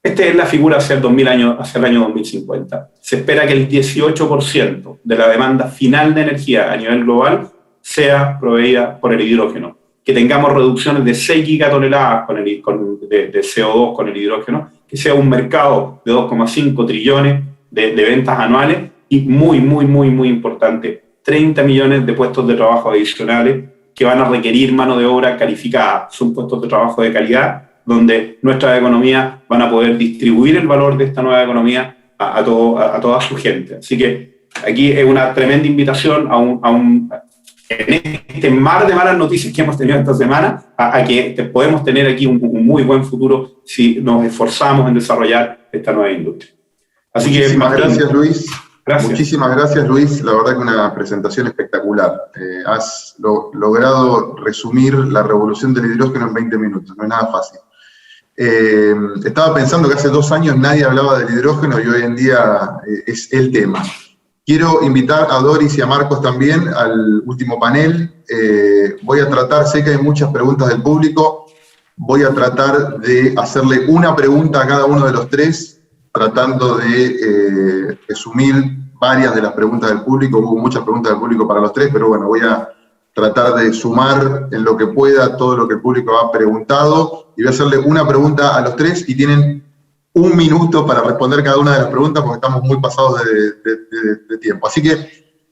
Speaker 8: Esta es la figura hacia el año 2050. Se espera que el 18% de la demanda final de energía a nivel global sea proveída por el hidrógeno. Que tengamos reducciones de 6 gigatoneladas de CO2 con el hidrógeno, que sea un mercado de 2,5 trillones de ventas anuales y muy importante, 30 millones de puestos de trabajo adicionales que van a requerir mano de obra calificada. Son puestos de trabajo de calidad, donde nuestras economías van a poder distribuir el valor de esta nueva economía a toda su gente. Así que aquí es una tremenda invitación en este mar de malas noticias que hemos tenido esta semana, a que podemos tener aquí un muy buen futuro si nos esforzamos en desarrollar esta nueva industria. Así
Speaker 5: Muchísimas gracias, Luis.
Speaker 8: Gracias.
Speaker 5: Muchísimas gracias, Luis. La verdad que una presentación espectacular. Has logrado resumir la revolución del hidrógeno en 20 minutos, no es nada fácil. Estaba pensando que hace 2 años nadie hablaba del hidrógeno y hoy en día es el tema. Quiero invitar a Doris y a Marcos también al último panel. Voy a tratar, sé que hay muchas preguntas del público, voy a tratar de hacerle una pregunta a cada uno de los tres, tratando de resumir varias de las preguntas del público. Hubo muchas preguntas del público para los tres, pero bueno, voy a tratar de sumar en lo que pueda todo lo que el público ha preguntado, y voy a hacerle una pregunta a los tres, y tienen 1 minuto para responder cada una de las preguntas, porque estamos muy pasados de tiempo. Así que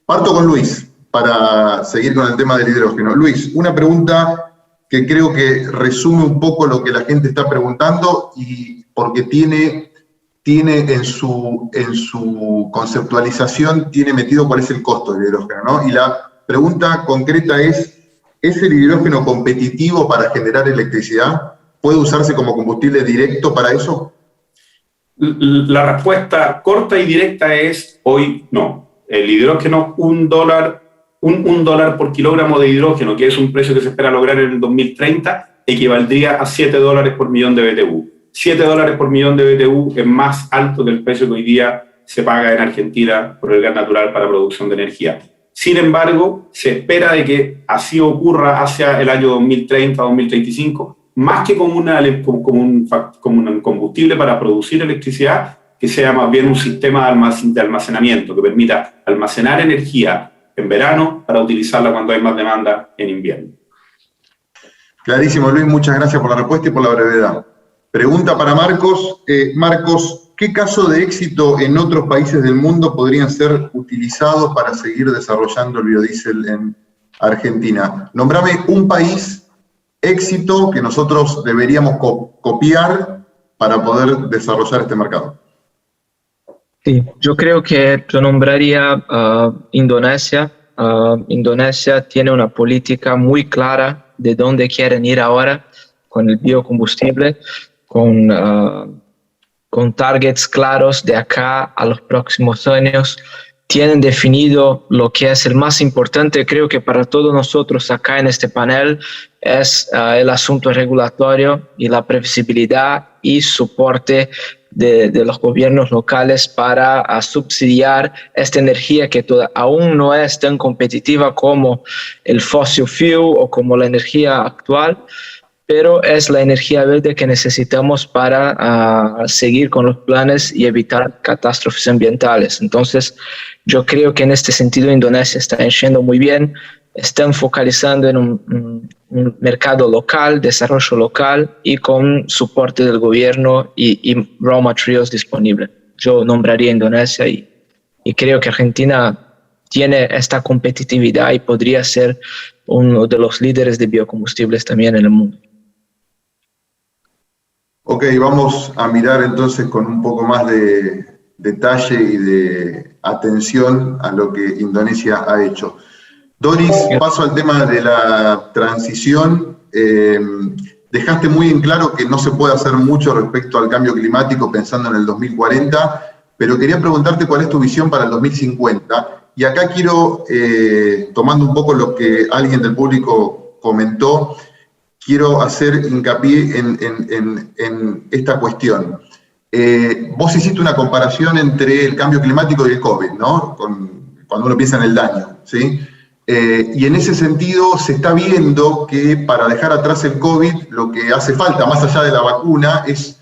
Speaker 5: parto con Luis, para seguir con el tema del hidrógeno. Luis, una pregunta que creo que resume un poco lo que la gente está preguntando, y porque tiene en su conceptualización, tiene metido cuál es el costo del hidrógeno, ¿no? Y la pregunta concreta ¿es el hidrógeno competitivo para generar electricidad? ¿Puede usarse como combustible directo para eso?
Speaker 8: La respuesta corta y directa es hoy no. El hidrógeno, $1 por kilogramo de hidrógeno, que es un precio que se espera lograr en el 2030, equivaldría a $7 por millón de BTU. $7 por millón de BTU es más alto que el precio que hoy día se paga en Argentina por el gas natural para producción de energía. Sin embargo, se espera de que así ocurra hacia el año 2030-2035, más que como un combustible para producir electricidad, que sea más bien un sistema de almacenamiento que permita almacenar energía en verano para utilizarla cuando hay más demanda en invierno.
Speaker 5: Clarísimo, Luis, muchas gracias por la respuesta y por la brevedad. Pregunta para Marcos. Marcos, ¿qué caso de éxito en otros países del mundo podrían ser utilizados para seguir desarrollando el biodiesel en Argentina? Nombrame un país éxito que nosotros deberíamos copiar para poder desarrollar este mercado.
Speaker 7: Sí, yo creo que yo nombraría Indonesia. Indonesia tiene una política muy clara de dónde quieren ir ahora con el biocombustible, con targets claros de acá a los próximos años. Tienen definido lo que es el más importante, creo que para todos nosotros acá en este panel, es el asunto regulatorio y la previsibilidad y soporte de los gobiernos locales para subsidiar esta energía que aún no es tan competitiva como el fossil fuel o como la energía actual, pero es la energía verde que necesitamos para seguir con los planes y evitar catástrofes ambientales. Entonces, yo creo que en este sentido Indonesia está yendo muy bien, están focalizando en un mercado local, desarrollo local y con soporte del gobierno y raw materials disponibles. Yo nombraría Indonesia y creo que Argentina tiene esta competitividad y podría ser uno de los líderes de biocombustibles también en el mundo.
Speaker 5: Ok, vamos a mirar entonces con un poco más de detalle y de atención a lo que Indonesia ha hecho. Doris, paso al tema de la transición. Dejaste muy en claro que no se puede hacer mucho respecto al cambio climático pensando en el 2040, pero quería preguntarte cuál es tu visión para el 2050. Y acá quiero, tomando un poco lo que alguien del público comentó, quiero hacer hincapié en esta cuestión. Vos hiciste una comparación entre el cambio climático y el COVID, ¿no? Cuando uno piensa en el daño, ¿sí? Y en ese sentido se está viendo que para dejar atrás el COVID lo que hace falta, más allá de la vacuna, es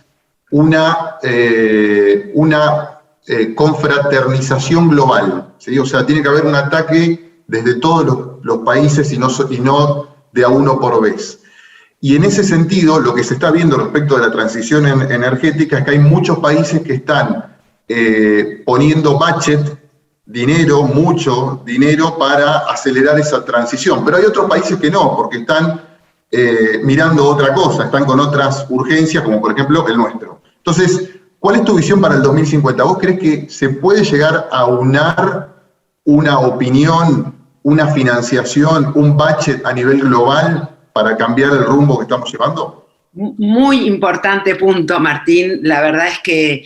Speaker 5: una confraternización global, ¿sí? O sea, tiene que haber un ataque desde todos los países y no de a uno por vez. Y en ese sentido, lo que se está viendo respecto de la transición energética es que hay muchos países que están poniendo budget dinero, mucho dinero, para acelerar esa transición. Pero hay otros países que no, porque están mirando otra cosa, están con otras urgencias, como por ejemplo el nuestro. Entonces, ¿cuál es tu visión para el 2050? ¿Vos crees que se puede llegar a unar una opinión, una financiación, un budget a nivel global para cambiar el rumbo que estamos llevando?
Speaker 6: Muy importante punto, Martín. La verdad es que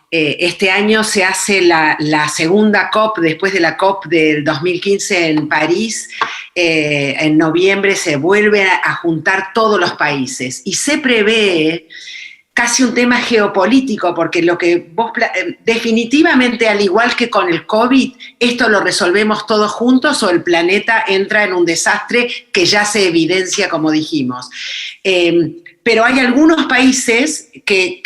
Speaker 6: este año se hace la segunda COP, después de la COP del 2015 en París. En noviembre se vuelven a juntar todos los países y se prevé casi un tema geopolítico, porque lo que vos definitivamente, al igual que con el COVID, esto lo resolvemos todos juntos o el planeta entra en un desastre que ya se evidencia, como dijimos. Pero hay algunos países que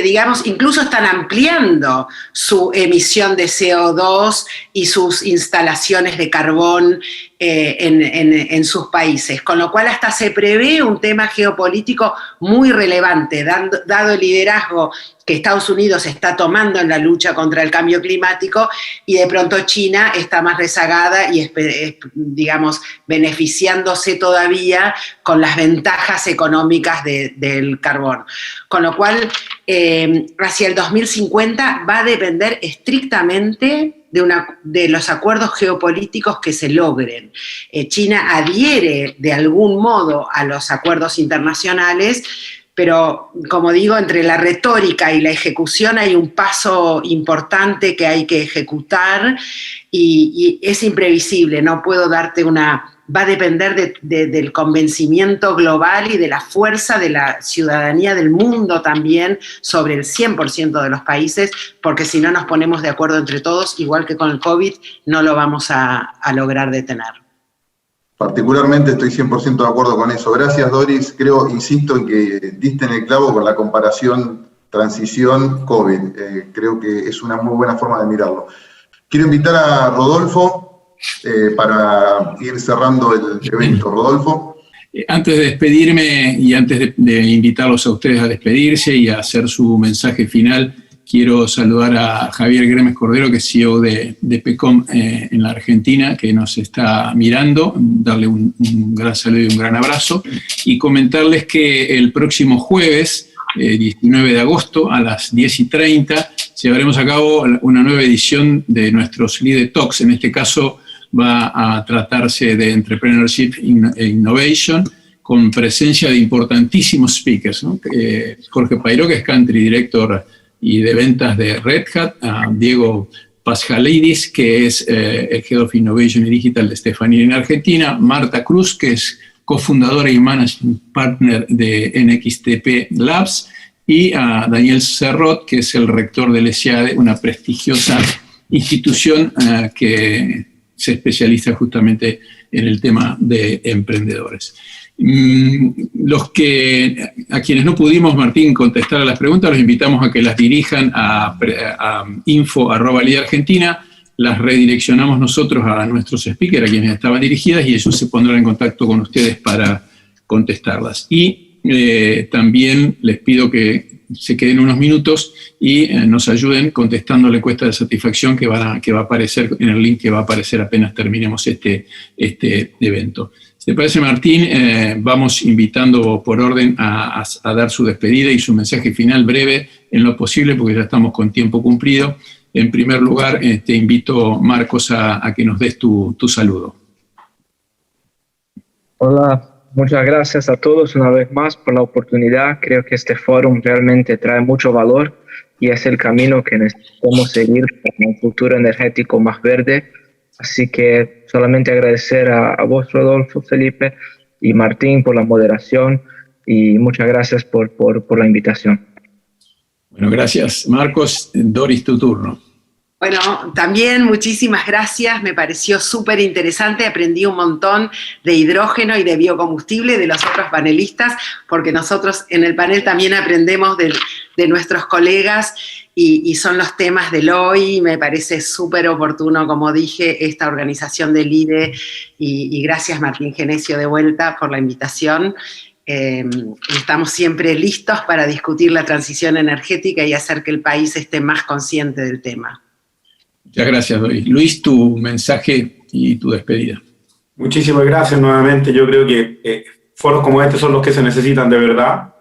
Speaker 6: digamos, incluso están ampliando su emisión de CO2 y sus instalaciones de carbón en sus países, con lo cual hasta se prevé un tema geopolítico muy relevante, dado el liderazgo que Estados Unidos está tomando en la lucha contra el cambio climático, y de pronto China está más rezagada y, digamos, beneficiándose todavía con las ventajas económicas del carbón. Con lo cual, hacia el 2050 va a depender estrictamente de los acuerdos geopolíticos que se logren. China adhiere de algún modo a los acuerdos internacionales, pero, como digo, entre la retórica y la ejecución hay un paso importante que hay que ejecutar y es imprevisible, no puedo darte va a depender del convencimiento global y de la fuerza de la ciudadanía del mundo también sobre el 100% de los países, porque si no nos ponemos de acuerdo entre todos, igual que con el COVID, no lo vamos a lograr detener.
Speaker 5: Particularmente estoy 100% de acuerdo con eso. Gracias, Doris. Insisto en que diste en el clavo con la comparación transición-COVID. Creo que es una muy buena forma de mirarlo. Quiero invitar a Rodolfo para ir cerrando el evento. Rodolfo.
Speaker 3: Antes de despedirme y antes de invitarlos a ustedes a despedirse y a hacer su mensaje final, quiero saludar a Javier Gremes Cordero, que es CEO de PECOM en la Argentina, que nos está mirando, darle un gran saludo y un gran abrazo, y comentarles que el próximo jueves, 19 de agosto, a las 10:30, llevaremos a cabo una nueva edición de nuestros Leader Talks. En este caso va a tratarse de Entrepreneurship e Innovation, con presencia de importantísimos speakers, ¿no? Jorge Pairó, que es Country Director y de ventas de Red Hat, a Diego Pasjalidis, que es el Head of Innovation y Digital de Stefanini en Argentina, Marta Cruz, que es cofundadora y Managing Partner de NXTP Labs, y a Daniel Serrot, que es el rector del SEADE, una prestigiosa institución que se especializa justamente en el tema de emprendedores. A quienes no pudimos, Martín, contestar a las preguntas, los invitamos a que las dirijan a info@lideargentina, las redireccionamos nosotros a nuestros speakers, a quienes estaban dirigidas, y ellos se pondrán en contacto con ustedes para contestarlas. Y también les pido que se queden unos minutos y nos ayuden contestando la encuesta de satisfacción que va a aparecer en el link que va a aparecer apenas terminemos este evento. ¿Te parece, Martín? Vamos invitando por orden a dar su despedida y su mensaje final breve en lo posible, porque ya estamos con tiempo cumplido. En primer lugar, te invito, Marcos, a que nos des tu saludo.
Speaker 7: Hola, muchas gracias a todos una vez más por la oportunidad. Creo que este foro realmente trae mucho valor y es el camino que necesitamos seguir para un futuro energético más verde. Así que solamente agradecer a vos, Rodolfo, Felipe y Martín por la moderación, y muchas gracias por la invitación.
Speaker 3: Bueno, gracias, Marcos. Doris, tu turno.
Speaker 6: Bueno, también muchísimas gracias, me pareció súper interesante, aprendí un montón de hidrógeno y de biocombustible de los otros panelistas, porque nosotros en el panel también aprendemos de nuestros colegas y son los temas del hoy. Me parece súper oportuno, como dije, esta organización del IDE, y gracias, Martín Genesio, de vuelta por la invitación. Estamos siempre listos para discutir la transición energética y hacer que el país esté más consciente del tema.
Speaker 3: Muchas gracias, Doris. Luis, tu mensaje y tu despedida.
Speaker 8: Muchísimas gracias nuevamente. Yo creo que foros como este son los que se necesitan de verdad.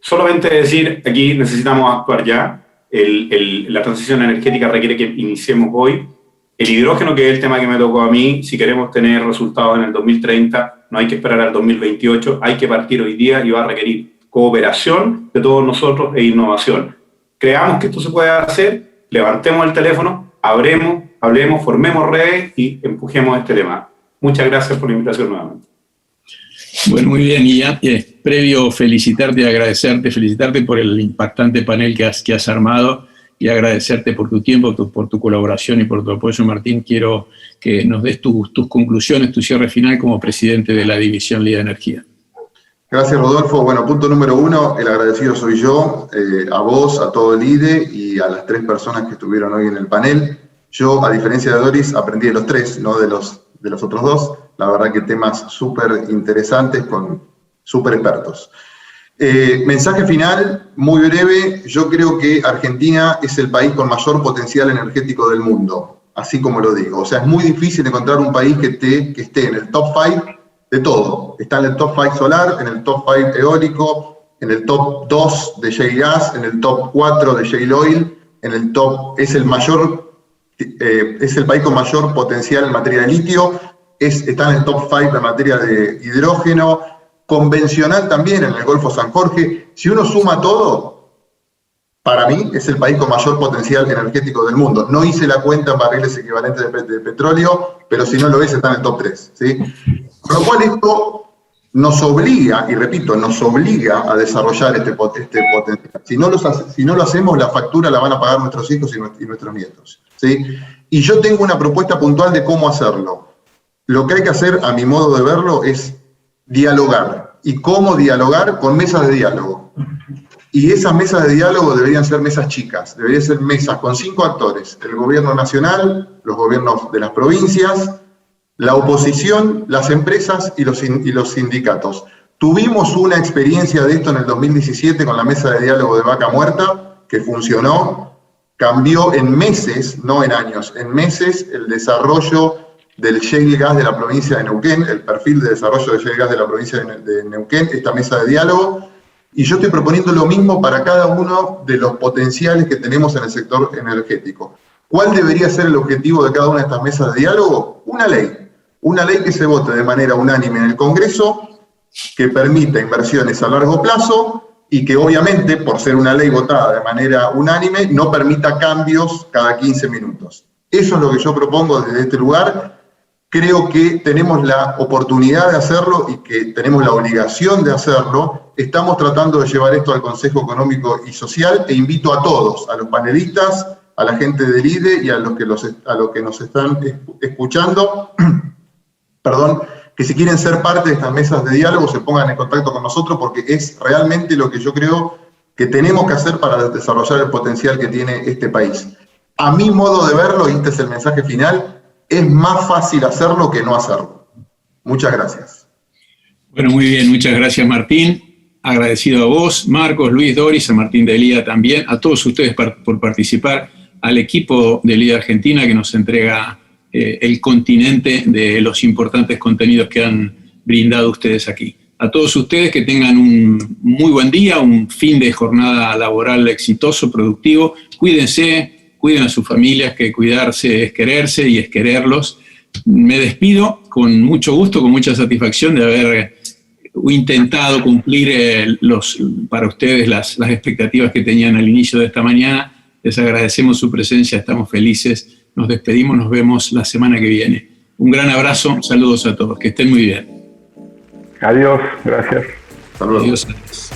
Speaker 8: Solamente decir, aquí necesitamos actuar ya. La transición energética requiere que iniciemos hoy. El hidrógeno, que es el tema que me tocó a mí, si queremos tener resultados en el 2030, no hay que esperar al 2028, hay que partir hoy día y va a requerir cooperación de todos nosotros e innovación. Creamos que esto se puede hacer, levantemos el teléfono, hablemos, formemos redes y empujemos este tema. Muchas gracias por la invitación nuevamente. Bueno, muy bien, y ya previo felicitarte y agradecerte, felicitarte por el impactante panel que has armado y agradecerte por tu tiempo, por tu colaboración y por tu apoyo, Martín. Quiero que nos des tus conclusiones, tu cierre final como presidente de la División LIDA Energía.
Speaker 5: Gracias, Rodolfo. Bueno, punto número 1, el agradecido soy yo, a vos, a todo el IDE y a las 3 personas que estuvieron hoy en el panel. Yo, a diferencia de Doris, aprendí de los 3, no de los otros 2. La verdad que temas súper interesantes con súper expertos. Mensaje final, muy breve. Yo creo que Argentina es el país con mayor potencial energético del mundo, así como lo digo. O sea, es muy difícil encontrar un país que esté en el top 5 de todo. Está en el top 5 solar, en el top 5 eólico, en el top 2 de shale gas, en el top 4 de shale oil, es el país con mayor potencial en materia de litio, está en el top 5 en materia de hidrógeno, convencional también en el Golfo San Jorge. Si uno suma todo, para mí es el país con mayor potencial energético del mundo. No hice la cuenta en barriles equivalentes de petróleo, pero si no lo es, está en el top 3. ¿Sí? Con lo cual esto nos obliga, y repito, nos obliga a desarrollar este potencial. Si no lo hacemos, la factura la van a pagar nuestros hijos y nuestros nietos. ¿Sí? Y yo tengo una propuesta puntual de cómo hacerlo. Lo que hay que hacer, a mi modo de verlo, es dialogar. ¿Y cómo dialogar? Con mesas de diálogo. Y esas mesas de diálogo deberían ser mesas chicas, deberían ser mesas con 5 actores: el gobierno nacional, los gobiernos de las provincias, la oposición, las empresas y los sindicatos. Tuvimos una experiencia de esto en el 2017 con la mesa de diálogo de Vaca Muerta, que funcionó, cambió en meses, no en años, en meses el desarrollo del shale gas de la provincia de Neuquén, el perfil de desarrollo del shale gas de la provincia de Neuquén, esta mesa de diálogo, y yo estoy proponiendo lo mismo para cada uno de los potenciales que tenemos en el sector energético. ¿Cuál debería ser el objetivo de cada una de estas mesas de diálogo? Una ley que se vote de manera unánime en el Congreso, que permita inversiones a largo plazo y que obviamente, por ser una ley votada de manera unánime, no permita cambios cada 15 minutos. Eso es lo que yo propongo desde este lugar. Creo que tenemos la oportunidad de hacerlo y que tenemos la obligación de hacerlo. Estamos tratando de llevar esto al Consejo Económico y Social e invito a todos, a los panelistas, a la gente del IDE y a los que nos están escuchando, que si quieren ser parte de estas mesas de diálogo se pongan en contacto con nosotros, porque es realmente lo que yo creo que tenemos que hacer para desarrollar el potencial que tiene este país. A mi modo de verlo, y este es el mensaje final, es más fácil hacerlo que no hacerlo. Muchas gracias.
Speaker 3: Bueno, muy bien, muchas gracias, Martín. Agradecido a vos, Marcos, Luis, Doris, a Martín de LIDA también, a todos ustedes por participar, al equipo de LIDA Argentina que nos entrega el continente de los importantes contenidos que han brindado ustedes aquí. A todos ustedes que tengan un muy buen día, un fin de jornada laboral exitoso, productivo. Cuídense, cuiden a sus familias, que cuidarse es quererse y es quererlos. Me despido con mucho gusto, con mucha satisfacción de haber intentado cumplir para ustedes las expectativas que tenían al inicio de esta mañana. Les agradecemos su presencia, estamos felices. Nos despedimos, nos vemos la semana que viene. Un gran abrazo, saludos a todos, que estén muy bien.
Speaker 4: Adiós, gracias.
Speaker 5: Saludos.
Speaker 3: Adiós.